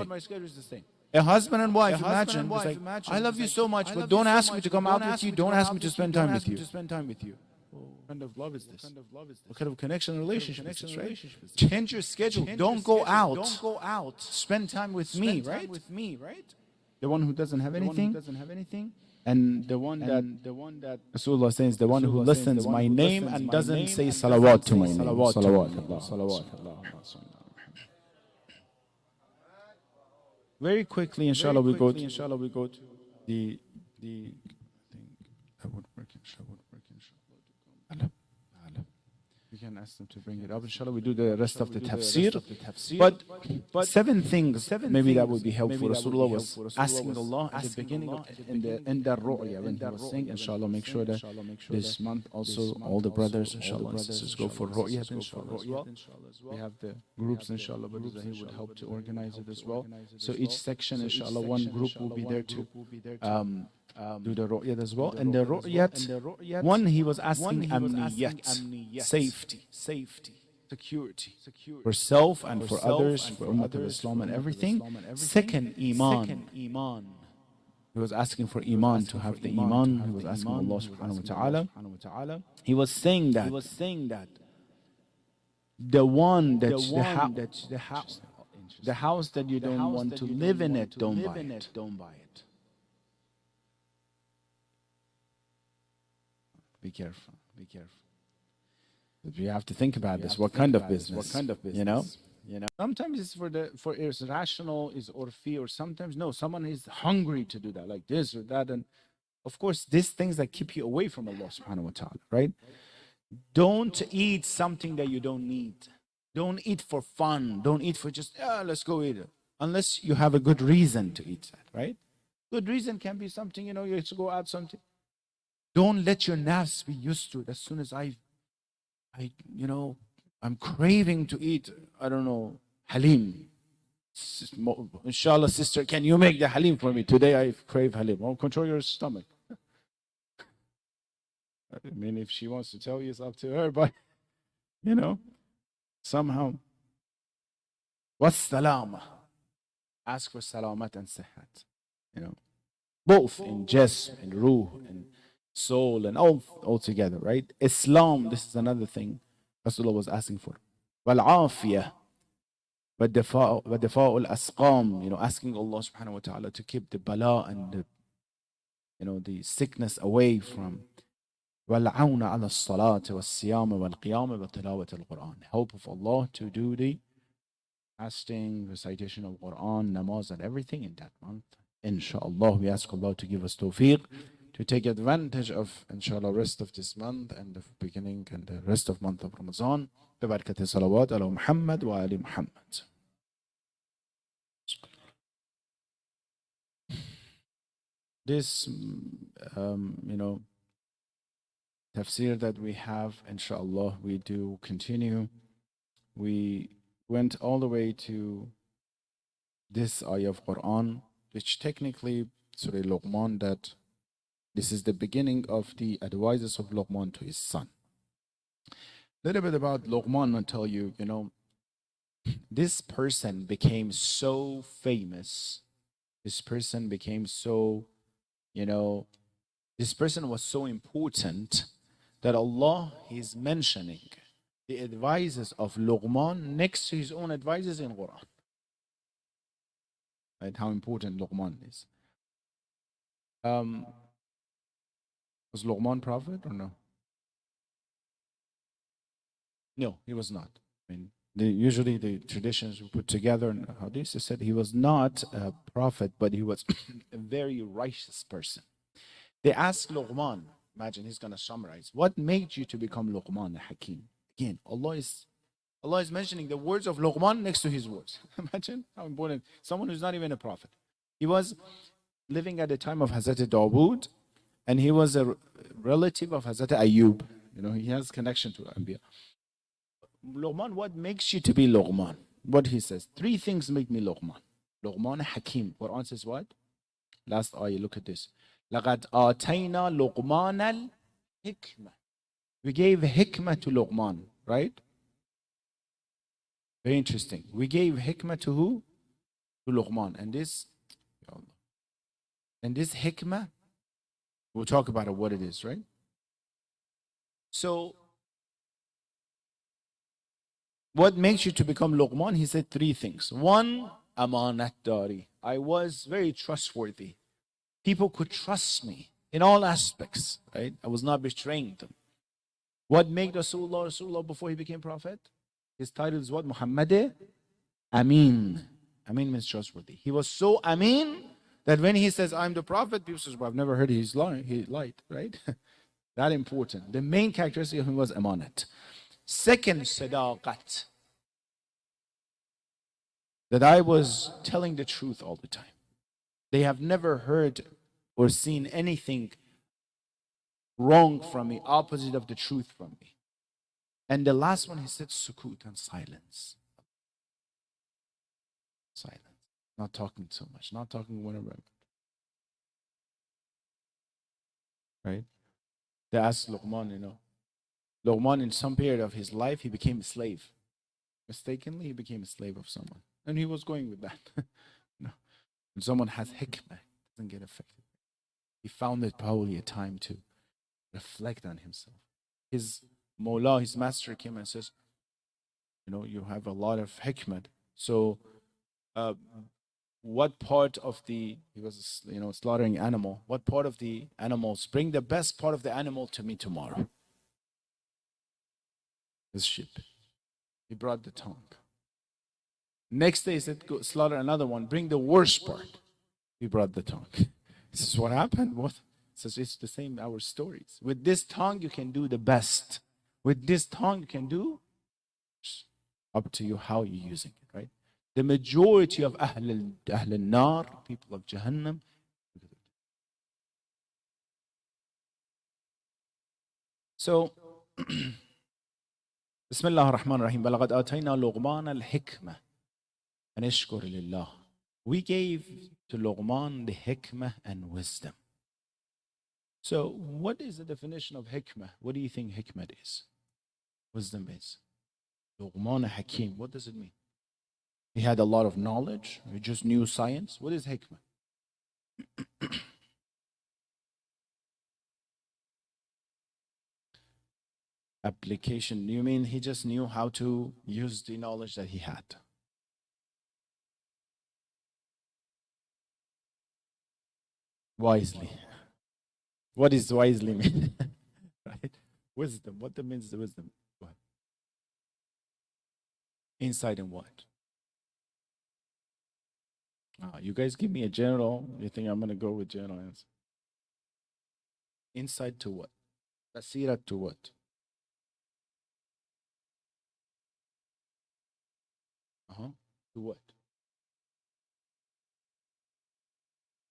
the same. A husband and wife, imagine, it's like, I love you so much, but don't ask me to come out with you, don't ask me to spend time with you. What kind of love is this? What kind of connection and relationship is this, right? Change your schedule. Don't go out. Spend time with me, right? The one who doesn't have anything. And the one that Rasulullah says, the one who listens my name and doesn't say salawat to my name. Salawat. Very quickly, inshallah, we go to the thing that would work, inshallah. We can ask them to bring it up. Inshallah, we do the rest of the tafsir. But 7 things, maybe that would be helpful. Rasulullah was asking Allah at the beginning, in the ru'ya, when he was saying, inshallah, make sure that this month also all the brothers, inshallah, and sisters go for ru'ya, inshallah, as well. We have the groups, inshallah, but he would help to organize it as well. So each section, inshallah, one group will be there to do the ru'yat as well. And the ru'yat, one, he was asking amniyat, safety, security for self and for others, for Ummah of Islam and everything. Second, iman. He was asking for iman, to have the iman. He was asking Allah subhanahu wa ta'ala. He was saying that the one that the house that you don't want to live in it, don't buy it. Be careful. But you have to think about this. What kind of business? You know? Sometimes it's for it's rational, is urfi, or sometimes no. Someone is hungry to do that, like this or that, and of course, these things that keep you away from Allah subhanahu wa ta'ala, right? Don't eat something that you don't need. Don't eat for fun. Don't eat for just let's go eat it. Unless you have a good reason to eat that, right? Good reason can be something, you have to go out something. Don't let your nafs be used to it. As soon as I'm craving to eat, I don't know, halim. Inshallah, sister, can you make the halim for me? Today I crave halim. Oh, control your stomach. I mean, if she wants to tell you, it's up to her, but, somehow. What's salama? Ask for salamat and sihat. Both in jism, in ruh, and soul, and all together, right? Islam, this is another thing Rasulullah was asking for. Wal-afiyah, wadifa'ul asqam, asking Allah subhanahu wa ta'ala to keep the bala and the sickness away from. Wal-awna ala as-salat was-siyam wal-qiyam wa tilawat al-Quran. Help of Allah to do the fasting, recitation of Quran, namaz, and everything in that month. Inshallah, we ask Allah to give us tawfiq to take advantage of, inshallah, rest of this month and the beginning and the rest of month of Ramadan. Barakati salawat ala Muhammad wa ali Muhammad. This, tafsir that we have, inshallah, we do continue. We went all the way to this ayah of Quran, which technically, Surah Luqman, that this is the beginning of the advices of Luqman to his son. A little bit about Luqman, I'll tell you, this person became so famous. This person became so, this person was so important that Allah is mentioning the advices of Luqman next to his own advices in Quran. Right? How important Luqman is. Was Luqman prophet or no? No, he was not. I mean, usually the traditions we put together in hadith said he was not a prophet, but he was a very righteous person. They asked Luqman, imagine he's going to summarize, what made you to become Luqman Hakim? Again, Allah is mentioning the words of Luqman next to his words. Imagine how important. Someone who's not even a prophet. He was living at the time of Hazrat Dawood, and he was a relative of Hazrat Ayub. You know, he has connection to Anbiya. Luqman, what makes you to be Luqman? What he says, 3 things make me Luqman. Luqman Hakim. Quran says what? Last ayah, look at this. لَقَدْ آتَيْنَا لُقْمَانَ الْحِكْمَةِ. We gave hikmah to Luqman, right? Very interesting. We gave hikmah to who? To Luqman. And this hikmah, we'll talk about it, what it is, right? So, what makes you to become Luqman? He said 3 things. 1, amanat dari. I was very trustworthy. People could trust me in all aspects, right? I was not betraying them. What made Rasulullah before he became prophet? His title is what? Muhammad Amin. Amin means trustworthy. He was so Amin that when he says, I'm the prophet, people say, well, I've never heard he's lying. He lied, right? That important. The main characteristic of him was amanat. Second, sadaqat. That I was telling the truth all the time. They have never heard or seen anything wrong from me, opposite of the truth from me. And the last one, he said, sukut, and silence. Silence. Not talking so much. Not talking whenever. Right? They asked Luqman, Luqman, in some period of his life, he became a slave. Mistakenly, he became a slave of someone. And he was going with that. When someone has hikmah, it doesn't get affected. He found it probably a time to reflect on himself. His Mawla, his master, came and says, you have a lot of hikmah. So, what part of he was, slaughtering animal, what part of the animals, bring the best part of the animal to me tomorrow. His sheep. He brought the tongue. Next day, he said, go slaughter another one, bring the worst part. He brought the tongue. This is what happened. What? So it's the same, our stories. With this tongue, you can do the best. With this tongue, you can do, up to you how you're using it, right? The majority of Ahl al-Nar, people of Jahannam, so, Bismillah ar-Rahman ar-Rahim. بَلَقَدْ آتَيْنَا لُقْمَانَ الْحِكْمَةِ أَنِ اشْكُرْ لِلَّهِ. We gave to Luqman the hikmah and wisdom. So, what is the definition of hikmah? What do you think hikmah is? Wisdom is. Luqman Hakim, what does it mean? He had a lot of knowledge, he just knew science. What is hikmah? Application. You mean he just knew how to use the knowledge that he had? Wisely. What does wisely mean? Right? Wisdom. What means the wisdom? What? Insight in what? You guys give me a general. You think I'm going to go with general answer? Insight to what? Basira to what? To what?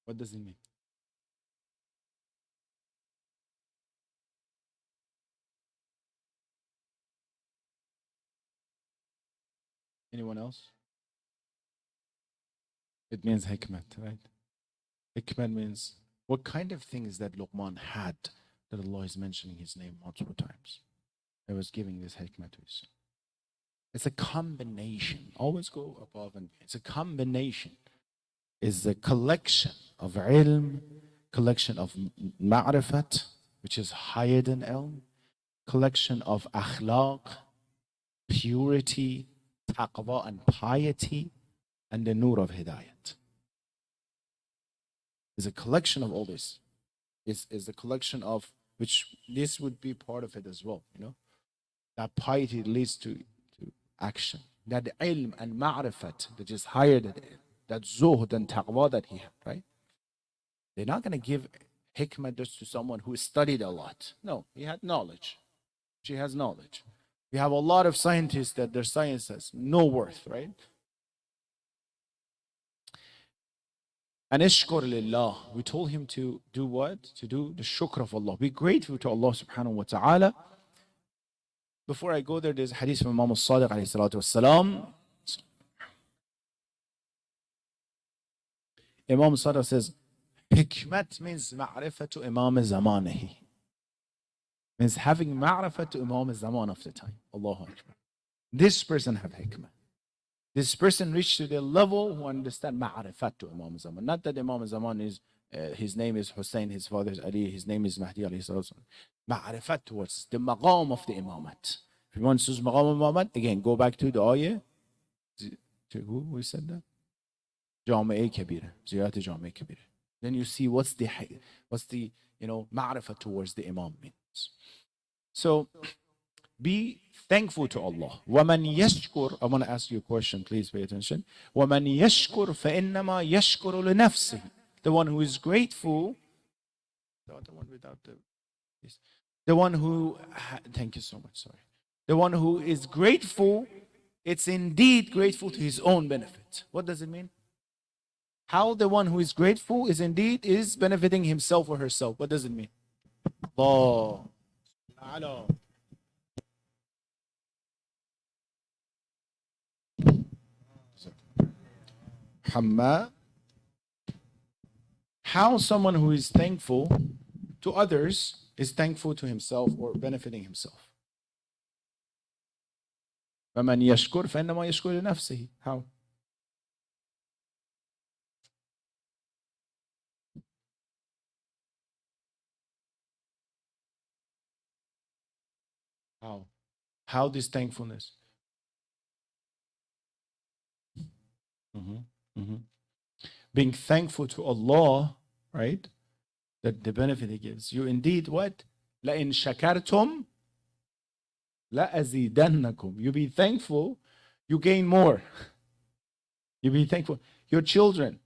What does it mean? Anyone else? It means hikmat, right? Hikmat means what kind of things that Luqman had that Allah is mentioning his name multiple times. I was giving this hikmat to his son. It's a combination. Always go above and beyond. It's a combination. It's a collection of ilm, collection of ma'rifat, which is higher than ilm, collection of akhlaq, purity, taqwa and piety, and the nur of hidayat. It's a collection of all this. It's a collection of which this would be part of it as well, that piety leads to action. That ilm and ma'rifat that is higher than it, that zuhd and taqwa that he had, right? They're not going to give hikmah just to someone who studied a lot. No, he had knowledge. She has knowledge. We have a lot of scientists that their science has no worth, right? And ishkur lillah. We told him to do what? To do the shukr of Allah. Be grateful to Allah subhanahu wa ta'ala. Before I go there, there's a hadith from Imam al-Sadiq alayhi salatu wasalam. Imam al-Sadiq says, hikmat means ma'rifatu imam zamanihi. Means having ma'rifat to imam zaman of the time. Allahu Akbar. This person have hikmah. This person reached to the level who understand ma'rifat to imam zaman. Not that imam zaman is, his name is Hussein, his father is Ali, his name is Mahdi alayhi salatu wasalam. Ma'rifat towards the maqam of the imamat. If you want to choose maqam imamat, again, go back to the ayah. To who said that? Jami'a kabira. Ziyat Jami'a kabira. Then you see what's the ma'rifat towards the imam means. So be thankful to Allah. وَمَنْ يَشْكُرْ I want to ask you a question, please pay attention. وَمَنْ يَشْكُرْ فَإِنَّمَا يَشْكُرُ لِنَفْسِهِ. The one who is grateful, the one without the one who, thank you so much, sorry. The one who is grateful, it's indeed grateful to his own benefit. What does it mean? How the one who is grateful is indeed benefiting himself or herself. What does it mean? Allah. Hamma. How someone who is thankful to others is thankful to himself or benefiting himself. فَمَنْ يَشْكُرْ فَإِنَّمَا يَشْكُرُ لِنَفْسِهِ. How? How this thankfulness? Being thankful to Allah, right? That the benefit He gives. You indeed what? لَإِن شَكَرْتُمْ لَأَزِيدَنَّكُمْ. You be thankful, you gain more. You be thankful. Your children,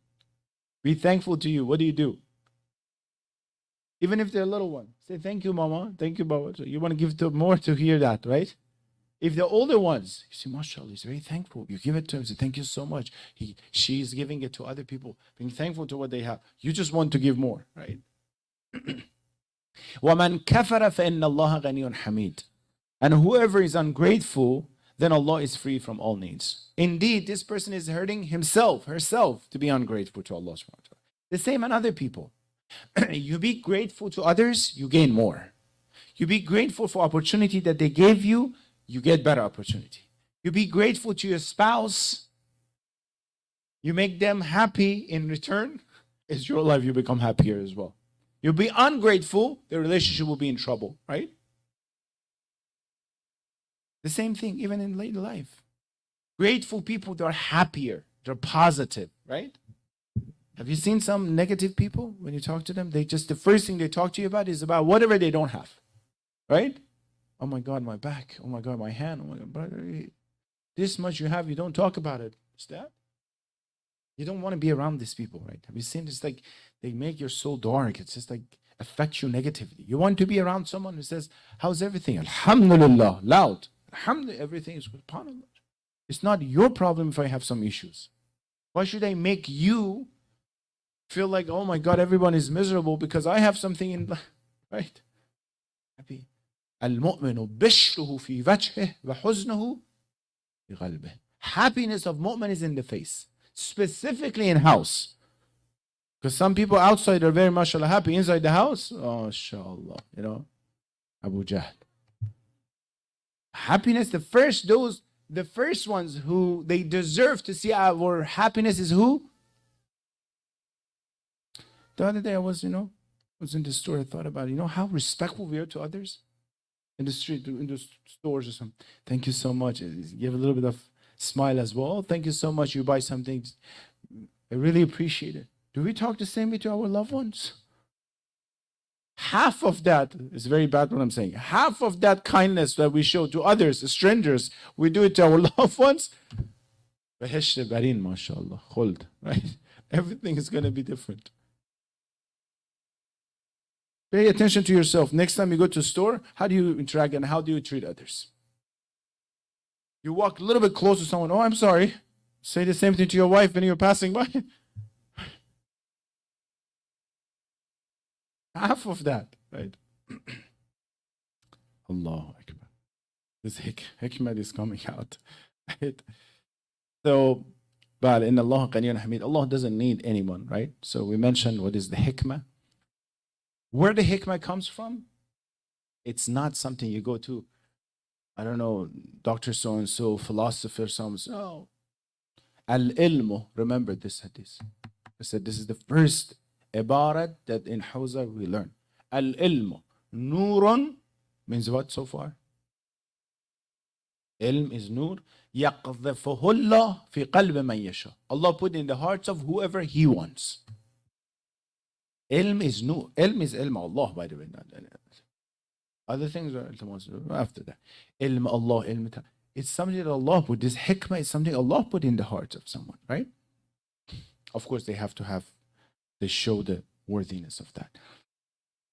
be thankful to you. What do? Even if they're a little one, say thank you, mama, thank you, baba. So you want to give to more to hear that, right? If they're older ones, you see, mashallah, he's very thankful. You give it to him, say thank you so much. She's giving it to other people, being thankful to what they have. You just want to give more, right? وَمَنْ كَفَرَ فَإِنَّ اللَّهَ غَنِيٌّ حَمِيدٌ. And whoever is ungrateful, then Allah is free from all needs. Indeed, this person is hurting himself, herself, to be ungrateful to Allah subhanahu wa ta'ala. The same on other people. You be grateful to others, you gain more. You be grateful for opportunity that they gave you, you get better opportunity. You be grateful to your spouse, you make them happy in return, it's your life, you become happier as well. You be ungrateful, the relationship will be in trouble, right? The same thing, even in later life. Grateful people, they're happier, they're positive, right? Have you seen some negative people when you talk to them? The first thing they talk to you about is about whatever they don't have, right? Oh my God, my back. Oh my God, my hand. Oh my God, brother, this much you have, you don't talk about it. Is that? You don't want to be around these people, right? Have you seen this? Like they make your soul dark. It's just like affects you negatively. You want to be around someone who says, "How's everything?" Alhamdulillah, loud. Alhamdulillah, everything is subhanallah. It's not your problem if I have some issues. Why should I make you feel like, oh my God, everyone is miserable because I have something in life, right? Happy. Al-mu'minu bishruhu fi wajhih wa huznuhu fi qalbih. Happiness of mu'min is in the face, specifically in house. Because some people outside are very mashallah happy. Inside the house, oh, inshallah, Abu Jahl. Happiness, the first ones who they deserve to see our happiness is who? The other day I was in the store, I thought about it. How respectful we are to others? In the street, in the stores or something. Thank you so much. Give a little bit of smile as well. Thank you so much. You buy something. I really appreciate it. Do we talk the same way to our loved ones? half of that is very bad what I'm saying. Half of that kindness that we show to others, strangers, we do it to our loved ones. بهشت برين ما شاء الله خلد, right? Everything is going to be different. Pay attention to yourself. Next time you go to a store, how do you interact and how do you treat others? You walk a little bit close to someone. Oh, I'm sorry. Say the same thing to your wife when you're passing by. Half of that, right? Allahu Akbar. This hikmah is coming out. Right? So, but in Allah Ghaniyun Hamid, Allah doesn't need anyone, right? So we mentioned what is the hikmah. Where the hikmah comes from, it's not something you go to, I don't know, Dr. So-and-so, philosopher, so-and-so. No. Al-ilmu, remember this hadith. I said this is the first ibarat that in Hawza we learn. Al-ilmu, nurun, means what so far? Ilm is nur. يَقْذَفُهُ اللَّهُ فِي قَلْبِ مَنْ يَشَاءُ. Allah put in the hearts of whoever He wants. Ilm is nur. Ilm is ilm Allah, by the way. Other things are after that. Ilm Allah, ilm. It's something that Allah put. This hikmah is something Allah put in the heart of someone, right? Of course, they show the worthiness of that.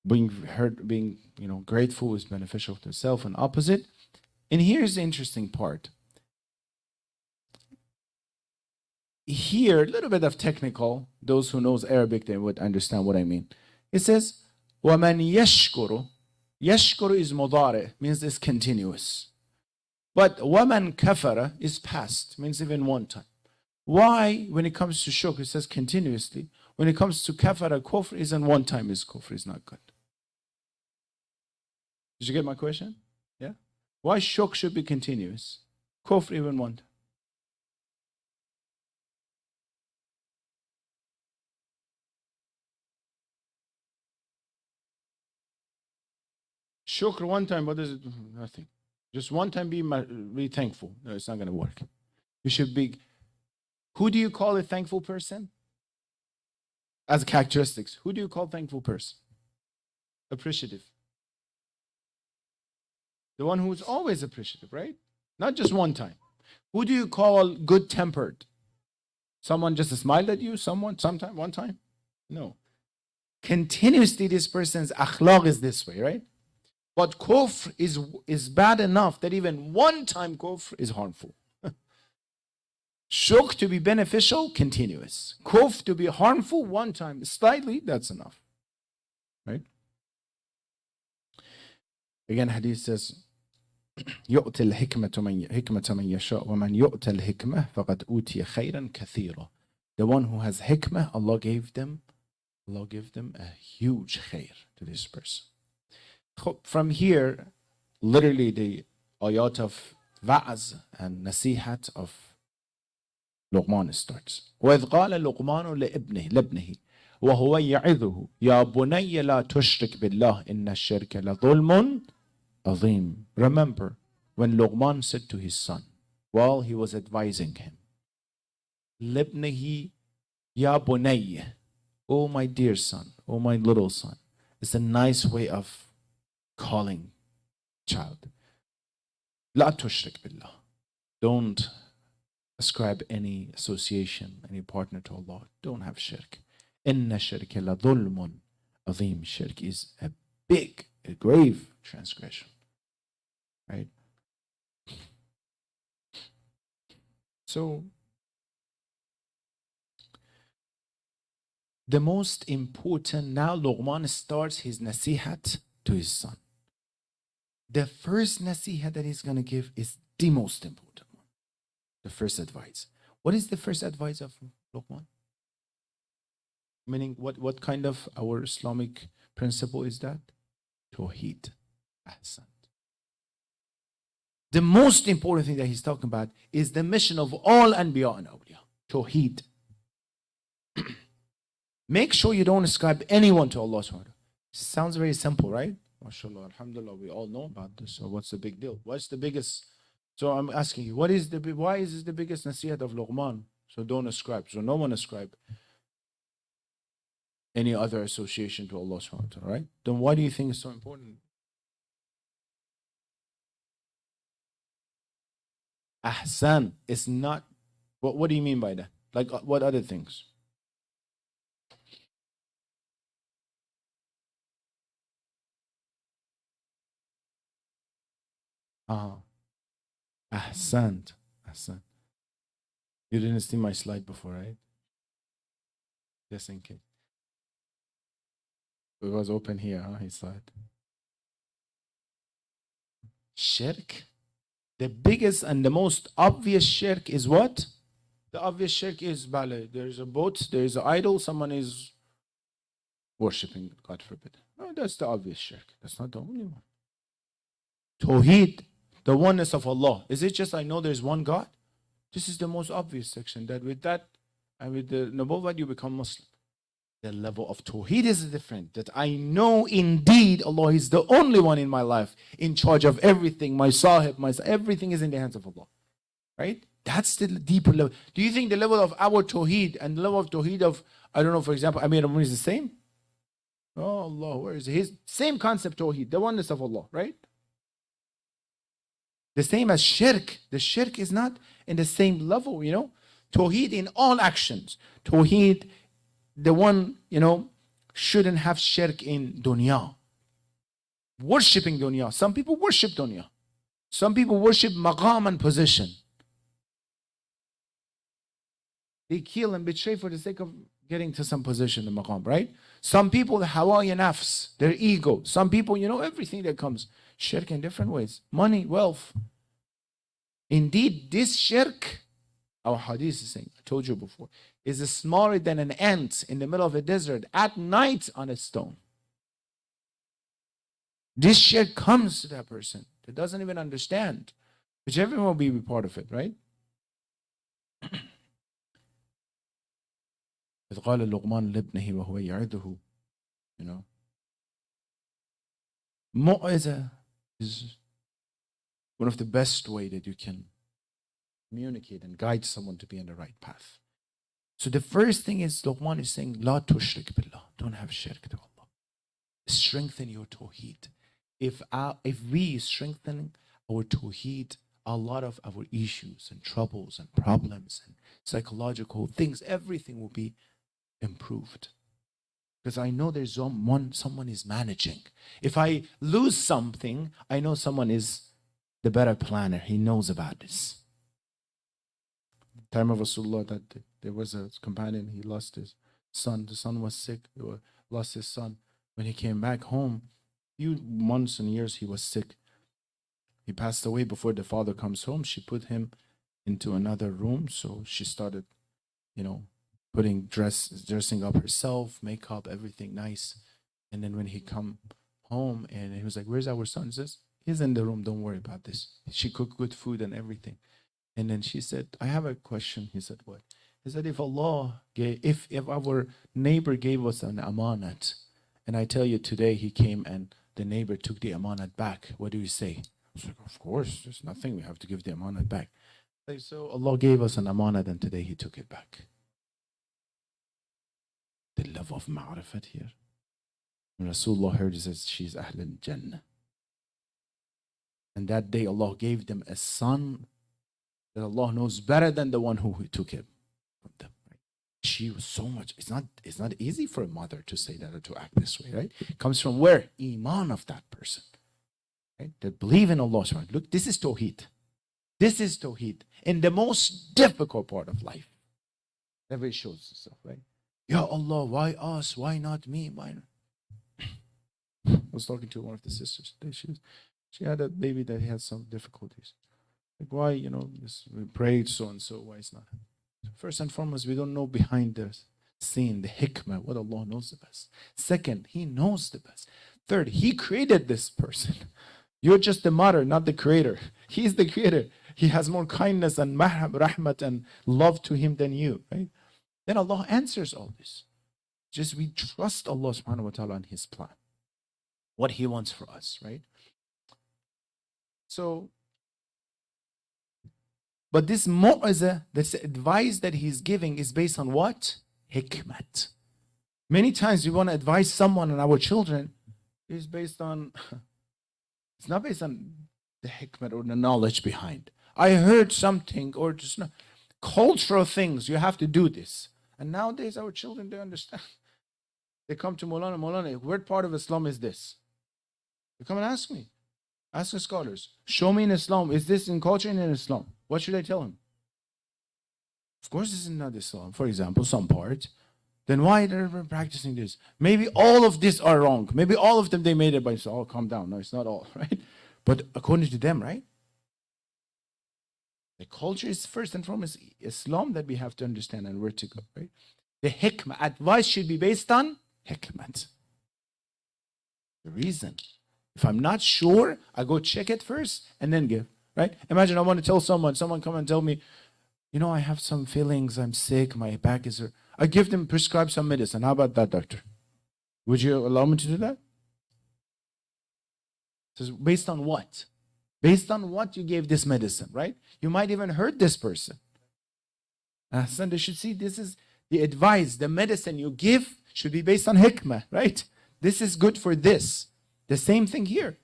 Being heard, being grateful is beneficial to self and opposite. And here's the interesting part. Here, a little bit of technical. Those who knows Arabic, they would understand what I mean. It says, وَمَنْ يَشْكُرُ. Yashkuru is mudari, means it's continuous. But وَمَنْ كَفَرَ is past, means even one time. Why, when it comes to shukr, it says continuously. When it comes to kafara, kufr isn't one time, is kufr is not good. Did you get my question? Yeah? Why shukr should be continuous? Kufr even one time. Shukr one time, what is it? Nothing. Just one time be thankful. No, it's not going to work. You should be. Who do you call a thankful person? As characteristics, who do you call thankful person? Appreciative. The one who's always appreciative, right? Not just one time. Who do you call good-tempered? Someone just smiled at you, sometime, one time? No. Continuously, this person's akhlaq is this way, right? But kufr is bad enough that even one time kufr is harmful. Shukr to be beneficial, continuous. Kufr to be harmful, one time, slightly, that's enough. Right? Again, hadith says, يؤتي الحكمة من يشاء ومن يؤتى الحكمة فقد أوتي خيرا كثيرا. The one who has hikmah, Allah gave them a huge khair to this person. From here, literally the ayat of va'az and nasihat of Luqman starts. وَإِذْ قَالَ لُقْمَانُ لِابْنِهِ وَهُوَ يَعِظُهُ يَا بُنَيَّ لَا تُشْرِكْ بِاللَّهِ إِنَّ الشِّرْكَ لَظُلْمٌ عَظِيمٌ. Remember when Luqman said to his son, while he was advising him, لِابْنِهِ يَا بُنَيَّ, oh my dear son, oh my little son. It's a nice way of calling child. لا تشرك بالله. Don't ascribe any association, any partner to Allah. Don't have shirk. إن الشرك لظلم عظيم. Shirk is a big, a grave transgression. Right? So, the most important, now Luqman starts his nasihat to his son. The first nasihat that he's going to give is the most important one. The first advice. What is the first advice of Luqman? Meaning, what kind of our Islamic principle is that? Tawheed. Ahsan. The most important thing that he's talking about is the mission of all Anbiya and Awliya. Tawheed. Make sure you don't ascribe anyone to Allah subhanahu wa ta'ala. Sounds very simple, right? MashaAllah, alhamdulillah, we all know about this. So what's the big deal? What's the biggest? So I'm asking you, why is this the biggest nasihat of Luqman? So don't ascribe. So no one ascribe. any other association to Allah subhanahu wa ta'ala, right? Then why do you think it's so important? Ahsan is not, what do you mean by that? Like what other things? Ahsan. Ahsan. You didn't see my slide before, right? Just in case. It was open here, huh? His slide. Shirk. The biggest and the most obvious shirk is what? The obvious shirk is ballet. There is a boat, there is an idol, someone is worshipping, God forbid. No, that's the obvious shirk. That's not the only one. Tawheed, the oneness of Allah. Is it just I know there's one God? This is the most obvious section. That with that and with the Nabuwwat you become Muslim. The level of Tawheed is different. That I know indeed Allah is the only one in my life, in charge of everything. My sahib, everything is in the hands of Allah. Right? That's the deeper level. Do you think the level of our Tawheed and the level of Tawheed of, I don't know, for example, Amir Amun is the same? Oh Allah, where is his same concept Tawheed, the oneness of Allah, right? The same as shirk. The shirk is not in the same level, you know. Tawheed in all actions. Tawheed, the one, you know, shouldn't have shirk in dunya. Worshipping dunya. Some people worship dunya. Some people worship maqam and position. They kill and betray for the sake of getting to some position in maqam, right? Some people, the hawa nafs, their ego. Some people, you know, everything that comes. Shirk in different ways. Money, wealth. Indeed, this shirk, our hadith is saying, I told you before, is smaller than an ant in the middle of a desert at night on a stone. This shirk comes to that person that doesn't even understand, which everyone will be part of it, right? إذ قال لقمان لابنه وهو يعظه, you know. Mu'izah is one of the best way that you can communicate and guide someone to be on the right path. So the first thing is Luqman is saying, La tushrik billah. Don't have shirk to Allah. Strengthen your tawheed. If we strengthen our tawheed, a lot of our issues and troubles and problems and psychological things, everything will be improved. Because I know there's someone is managing. If I lose something, I know someone is the better planner. He knows about this. Time of Rasulullah, that there was a companion, he lost his son. The son was sick. He lost his son. When he came back home, few months and years he was sick. He passed away before the father comes home. She put him into another room. So she started, you know, dressing up herself, makeup, everything nice. And then when he come home and he was like, where's our son? He says, he's in the room, don't worry about this. She cooked good food and everything. And then she said, I have a question. He said, what? He said, if our neighbor gave us an amanat, and I tell you today he came and the neighbor took the amanat back, what do you say? I was like, of course, there's nothing, we have to give the amanat back. Like, so Allah gave us an amanat and today he took it back. The love of ma'rifat here. When Rasulullah heard, he says, she's Ahlul Jannah. And that day Allah gave them a son that Allah knows better than the one who took him from them. Right? She was so much, it's not easy for a mother to say that or to act this way, right? It comes from where? Iman of that person. Right? That believe in Allah. Look, this is Tawheed. This is Tawheed. In the most difficult part of life. Never it shows itself, right? Ya Allah, why us? Why not me? Why not? I was talking to one of the sisters today. She had a baby that had some difficulties. Like, why, you know, we prayed so and so, why it's not? First and foremost, we don't know behind the scene, the hikmah, what Allah knows the best. Second, He knows the best. Third, He created this person. You're just the mother, not the creator. He's the creator. He has more kindness and rahmat and love to Him than you, right? Then Allah answers all this. Just we trust Allah subhanahu wa ta'ala on His plan. What He wants for us, right? So, but this mu'azah, this advice that He's giving is based on what? Hikmat. Many times we want to advise someone on our children is based on, it's not based on the hikmah or the knowledge behind. I heard something or just not. Cultural things, you have to do this. And nowadays our children, they understand. They come to Maulana, what part of Islam is this? They come and ask me. Ask the scholars. Show me in Islam, is this in culture and in Islam? What should I tell him? Of course this is not Islam. For example, some part. Then why they're practicing this? Maybe all of this are wrong. Maybe all of them they made it by so. Oh, calm down. No, it's not all, right? But according to them, right? The culture is first and foremost Islam that we have to understand and where to go, right? The hikmah, advice should be based on hikmah. The reason. If I'm not sure, I go check it first and then give, right? Imagine I want to tell someone come and tell me, you know, I have some feelings, I'm sick, my back is hurt. I give them, prescribe some medicine. How about that, doctor? Would you allow me to do that? So based on what? Based on what you gave this medicine, right? You might even hurt this person. They should see this is the advice, the medicine you give should be based on hikmah, right? This is good for this. The same thing here.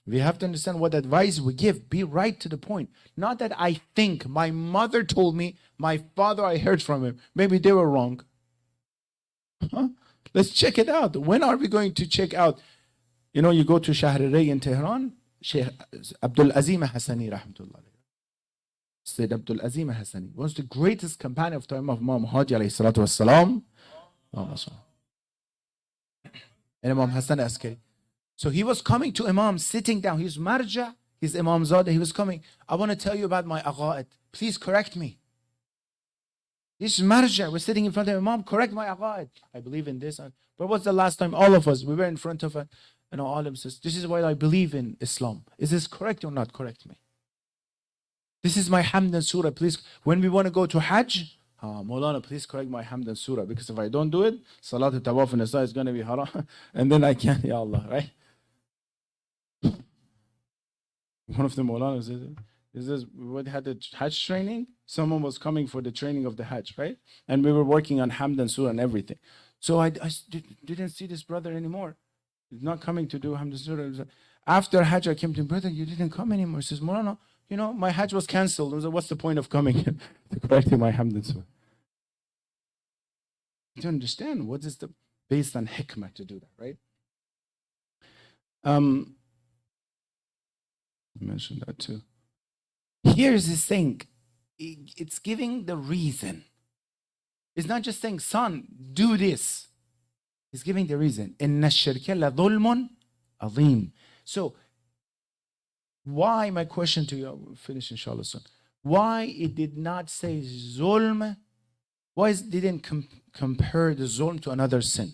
We have to understand what advice we give. Be right to the point. Not that I think my mother told me, my father, I heard from him. Maybe they were wrong. Huh? Let's check it out. When are we going to check out? You know, you go to Shahr-e-Ray in Tehran, Sheikh Abdul Azim Hassani, rahmatullah. Sayyid Abdul Azim Hassani, one of the greatest companion of time of Imam Hadi alayhi salatu wassalam. And Imam Hassan Askari. So he was coming to Imam, sitting down. He's marja, he's Imam Zadeh. He was coming. I want to tell you about my aqa'id. Please correct me. This is marja. We're sitting in front of Imam. Correct my aqa'id. I believe in this. But what's the last time all of us, we were in front of alim says, this is why I believe in Islam. Is this correct or not? Correct me. This is my hamd and surah. Please, when we want to go to Hajj, Maulana, please correct my hamd and surah. Because if I don't do it, Salat al-Tawaf and Nisa is going to be haram. And then I can't, Ya Allah, right? One of the Maulanas says, we had the Hajj training. Someone was coming for the training of the Hajj, right? And we were working on hamd and surah and everything. So I didn't see this brother anymore. He's not coming to do hamd and surah. After Hajj, I came to him, brother, you didn't come anymore. He says, Maulana, you know, my Hajj was cancelled. I was like, what's the point of coming to correct my hamd and surah? To understand what is the based on hikmah to do that, right? I mentioned that too. Here's the thing. It's giving the reason. It's not just saying, son, do this. It's giving the reason. إِنَّ الشِّرْكَ لَظُلْمٌ عَظِيمٌ. So, why, my question to you, I'll finish inshallah soon. Why it did not say zulm? Why it didn't compare the zulm to another sin?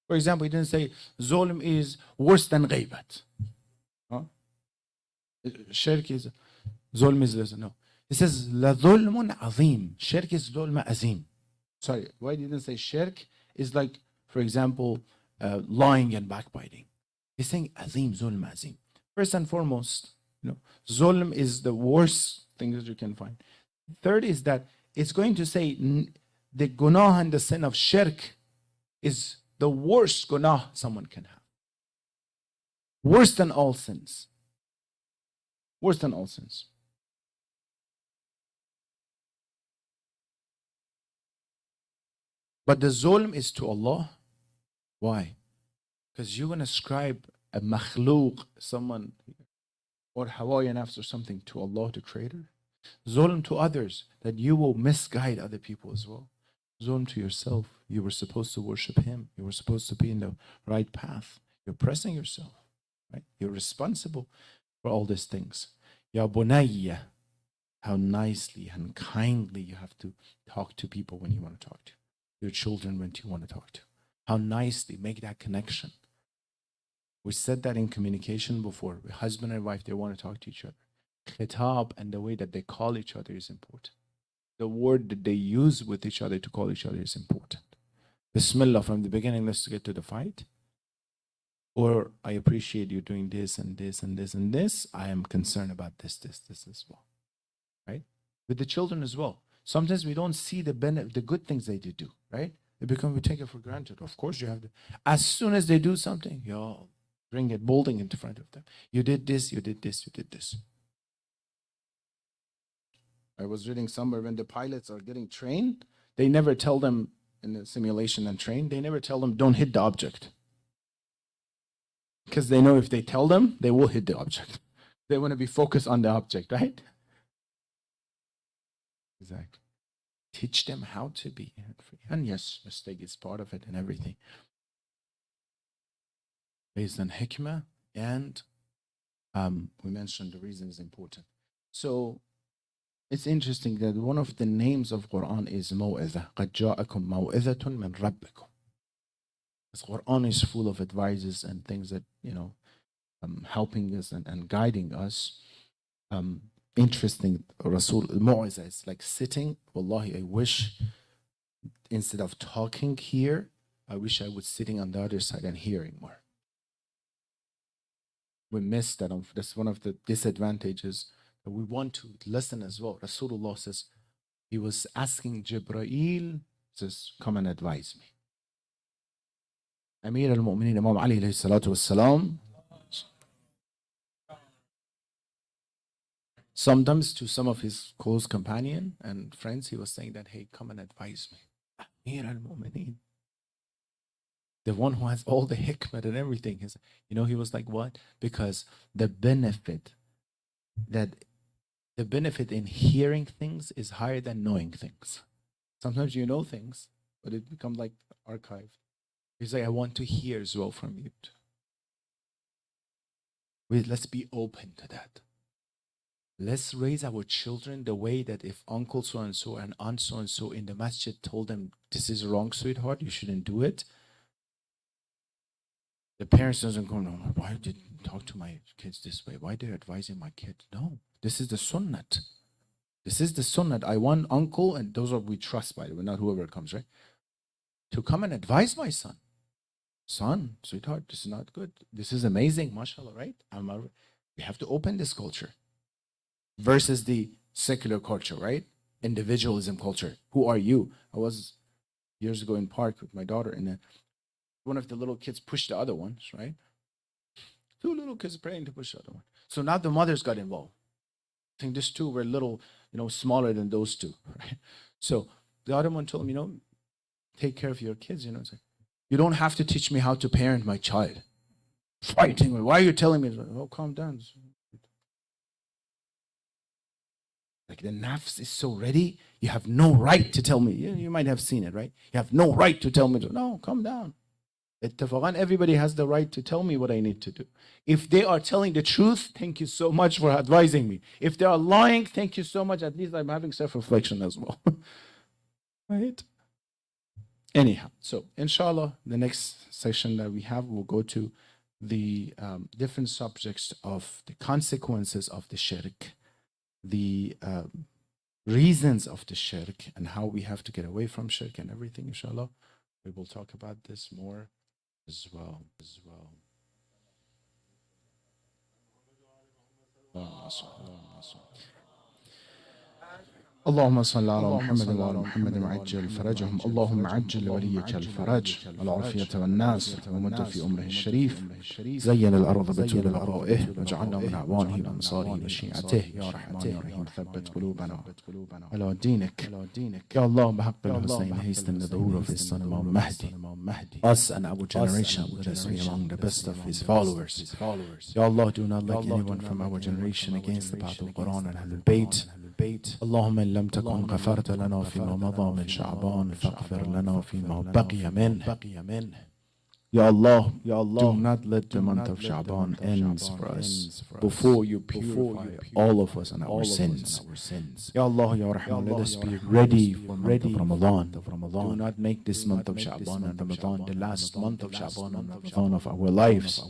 For example, he didn't say zulm is worse than ghaybat. Huh? Shirk is, zulm is less. No. It says la zulmun azim. Shirk is zulm azim. Sorry, why didn't it say shirk is like, for example, lying and backbiting? He's saying azim, zulm azim. First and foremost, you know, zulm is the worst thing that you can find. Third is that it's going to say the gunah and the sin of shirk is the worst gunah someone can have. Worse than all sins. Worse than all sins. But the zulm is to Allah. Why? Because you're going to ascribe a makhluq, someone, or Hawaii nafs or something to Allah, the Creator. Zulm to others, that you will misguide other people as well. Zulm to yourself. You were supposed to worship Him. You were supposed to be in the right path. You're pressing yourself. Right? You're responsible for all these things. Ya bunayya, how nicely and kindly you have to talk to people when you want to talk to your children, when you want to talk to. How nicely make that connection. We said that in communication before. Husband and wife, they want to talk to each other. Khitab and the way that they call each other is important. The word that they use with each other to call each other is important. Bismillah, from the beginning, let's get to the fight. Or I appreciate you doing this and this and this and this. I am concerned about this as well. Right? With the children as well. Sometimes we don't see the good things they do, right? We take it for granted. Of course, you have to. As soon as they do something, you bring it bolding into front of them. You did this, you did this, you did this. I was reading somewhere when the pilots are getting trained, they never tell them in the simulation and train, they never tell them don't hit the object. Because they know if they tell them, they will hit the object. They want to be focused on the object, right? Exactly. Teach them how to be free. And yes, mistake is part of it and everything. Based on hikmah, and we mentioned the reason is important. So it's interesting that one of the names of Quran is Maw'izah. قَدْ جَاءَكُمْ مَوْعِظَةٌ مِّن رَبِّكُمْ. Because Quran is full of advices and things that, helping us and guiding us. Interesting, Rasul, Maw'izah is like sitting. Wallahi, I wish instead of talking here, I wish I was sitting on the other side and hearing more. We miss that. That's one of the disadvantages. We want to listen as well. Rasulullah says, he was asking Jibreel, says, come and advise me. Amir al-Mu'mineen, Imam Ali alayhi salatu wassalam, sometimes to some of his close companion and friends, he was saying that, hey, come and advise me. Amir al-Mu'mineen, the one who has all the hikmah and everything. He was like, what? Because the benefit in hearing things is higher than knowing things. Sometimes you know things, but it becomes like archived. He's like, I want to hear as well from you. Let's be open to that. Let's raise our children the way that if uncle so-and-so and aunt so-and-so in the masjid told them, this is wrong, sweetheart, you shouldn't do it. The parents doesn't go, no, why did you talk to my kids this way? Why they're advising my kid? No, this is the sunnat. This is the sunnat. I want uncle, and those are we trust, by the way, not whoever comes, right? To come and advise my son. Son, sweetheart, this is not good. This is amazing, mashallah, right? We have to open this culture. Versus the secular culture, right? Individualism culture. Who are you? I was years ago in park with my daughter, and one of the little kids pushed the other ones, right? Two little kids praying to push the other one. So now the mothers got involved. I think these two were little, smaller than those two, right? So the other one told him, take care of your kids, It's like, you don't have to teach me how to parent my child. Fighting. Why are you telling me? Oh, calm down. Like the nafs is so ready, you have no right to tell me. You might have seen it, right? You have no right to tell me. No, calm down. Everybody has the right to tell me what I need to do. If they are telling the truth, thank you so much for advising me. If they are lying, thank you so much. At least I'm having self-reflection as well. Right? Anyhow, so inshallah, the next session that we have, we'll go to the different subjects of the consequences of the shirk, the reasons of the shirk, and how we have to get away from shirk and everything, inshallah. We will talk about this more as well. اللهم صل على محمد وعلى محمد وعجل فرجهم. اللهم عجل لوليك الفرج والعافية والناس ومد في أمره الشريف. زين الأرض بطول بقائه واجعلنا من أعوانه وأنصاره وشيعته. يا رحمن يا رحيم ثبت قلوبنا على دينك. يا Allah, بحق الحسين, hasten the door of his son Imam Mahdi. Us and our generation, let us be among the best of his followers. Ya Allah, do not like anyone from our generation against the path of Quran and Ahlul Bayt. اللهم إن لم تكن غفرت لنا فيما مضى من شعبان فاغفر لنا فيما بقي منه. Ya Allah, do not let the month of Sha'ban end for us before you purify all of us and our sins. Ya Allah, Ya Rahman, let us be ready for the month of Ramadan. Do not make this month of Sha'ban and Ramadan the last month of Sha'ban and Ramadan of our lives.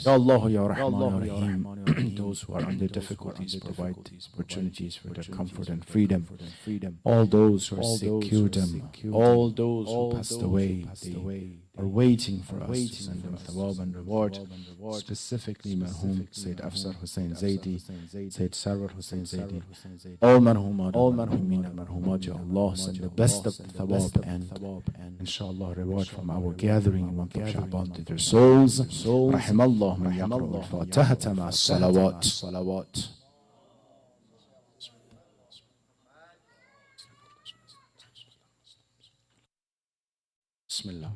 Ya Allah, Ya Rahman, Ya Rahim, those who are under difficulties, provide opportunities for their comfort and freedom. All those who are sick, cure them. All those who passed away, are waiting for us to send them thawab and reward, specifically Marhum Sayyid Afsar Hussain Zaidi, Sayyid Sarwar Hussain Zaidi, all Marhumat, all Marhumin and Marhumat, Ya Allah, send the best of the thawab and inshallah reward from our gathering in month of Sha'ban to their souls. Rahimallah man yaqra al-Fatihata ma salawat. Bismillah.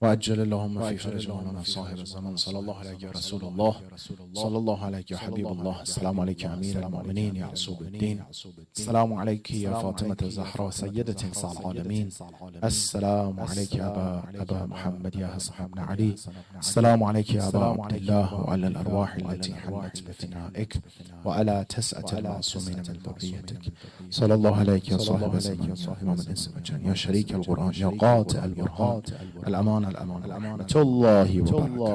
وأجل اللهم في فرج مولانا صاحب الزمان صلى الله عليك يا رسول الله صلى الله عليك يا حبيب الله السلام عليك يا أمير المؤمنين يا عصوب الدين السلام عليك يا فاطمة الزهراء سيدة نساء العالمين السلام عليك يا أبا محمد يا حسن بن علي السلام عليك يا أبا عبد الله وعلى الأرواح التي حلت بفنائك وعلى تسعة المعصومين من ذريتك صلى الله عليك يا صاحب الزمان يا إمام الإنس والجن يا شريك القرآن يا قاطع البرهان الأمانة رحمة الله وبركاته.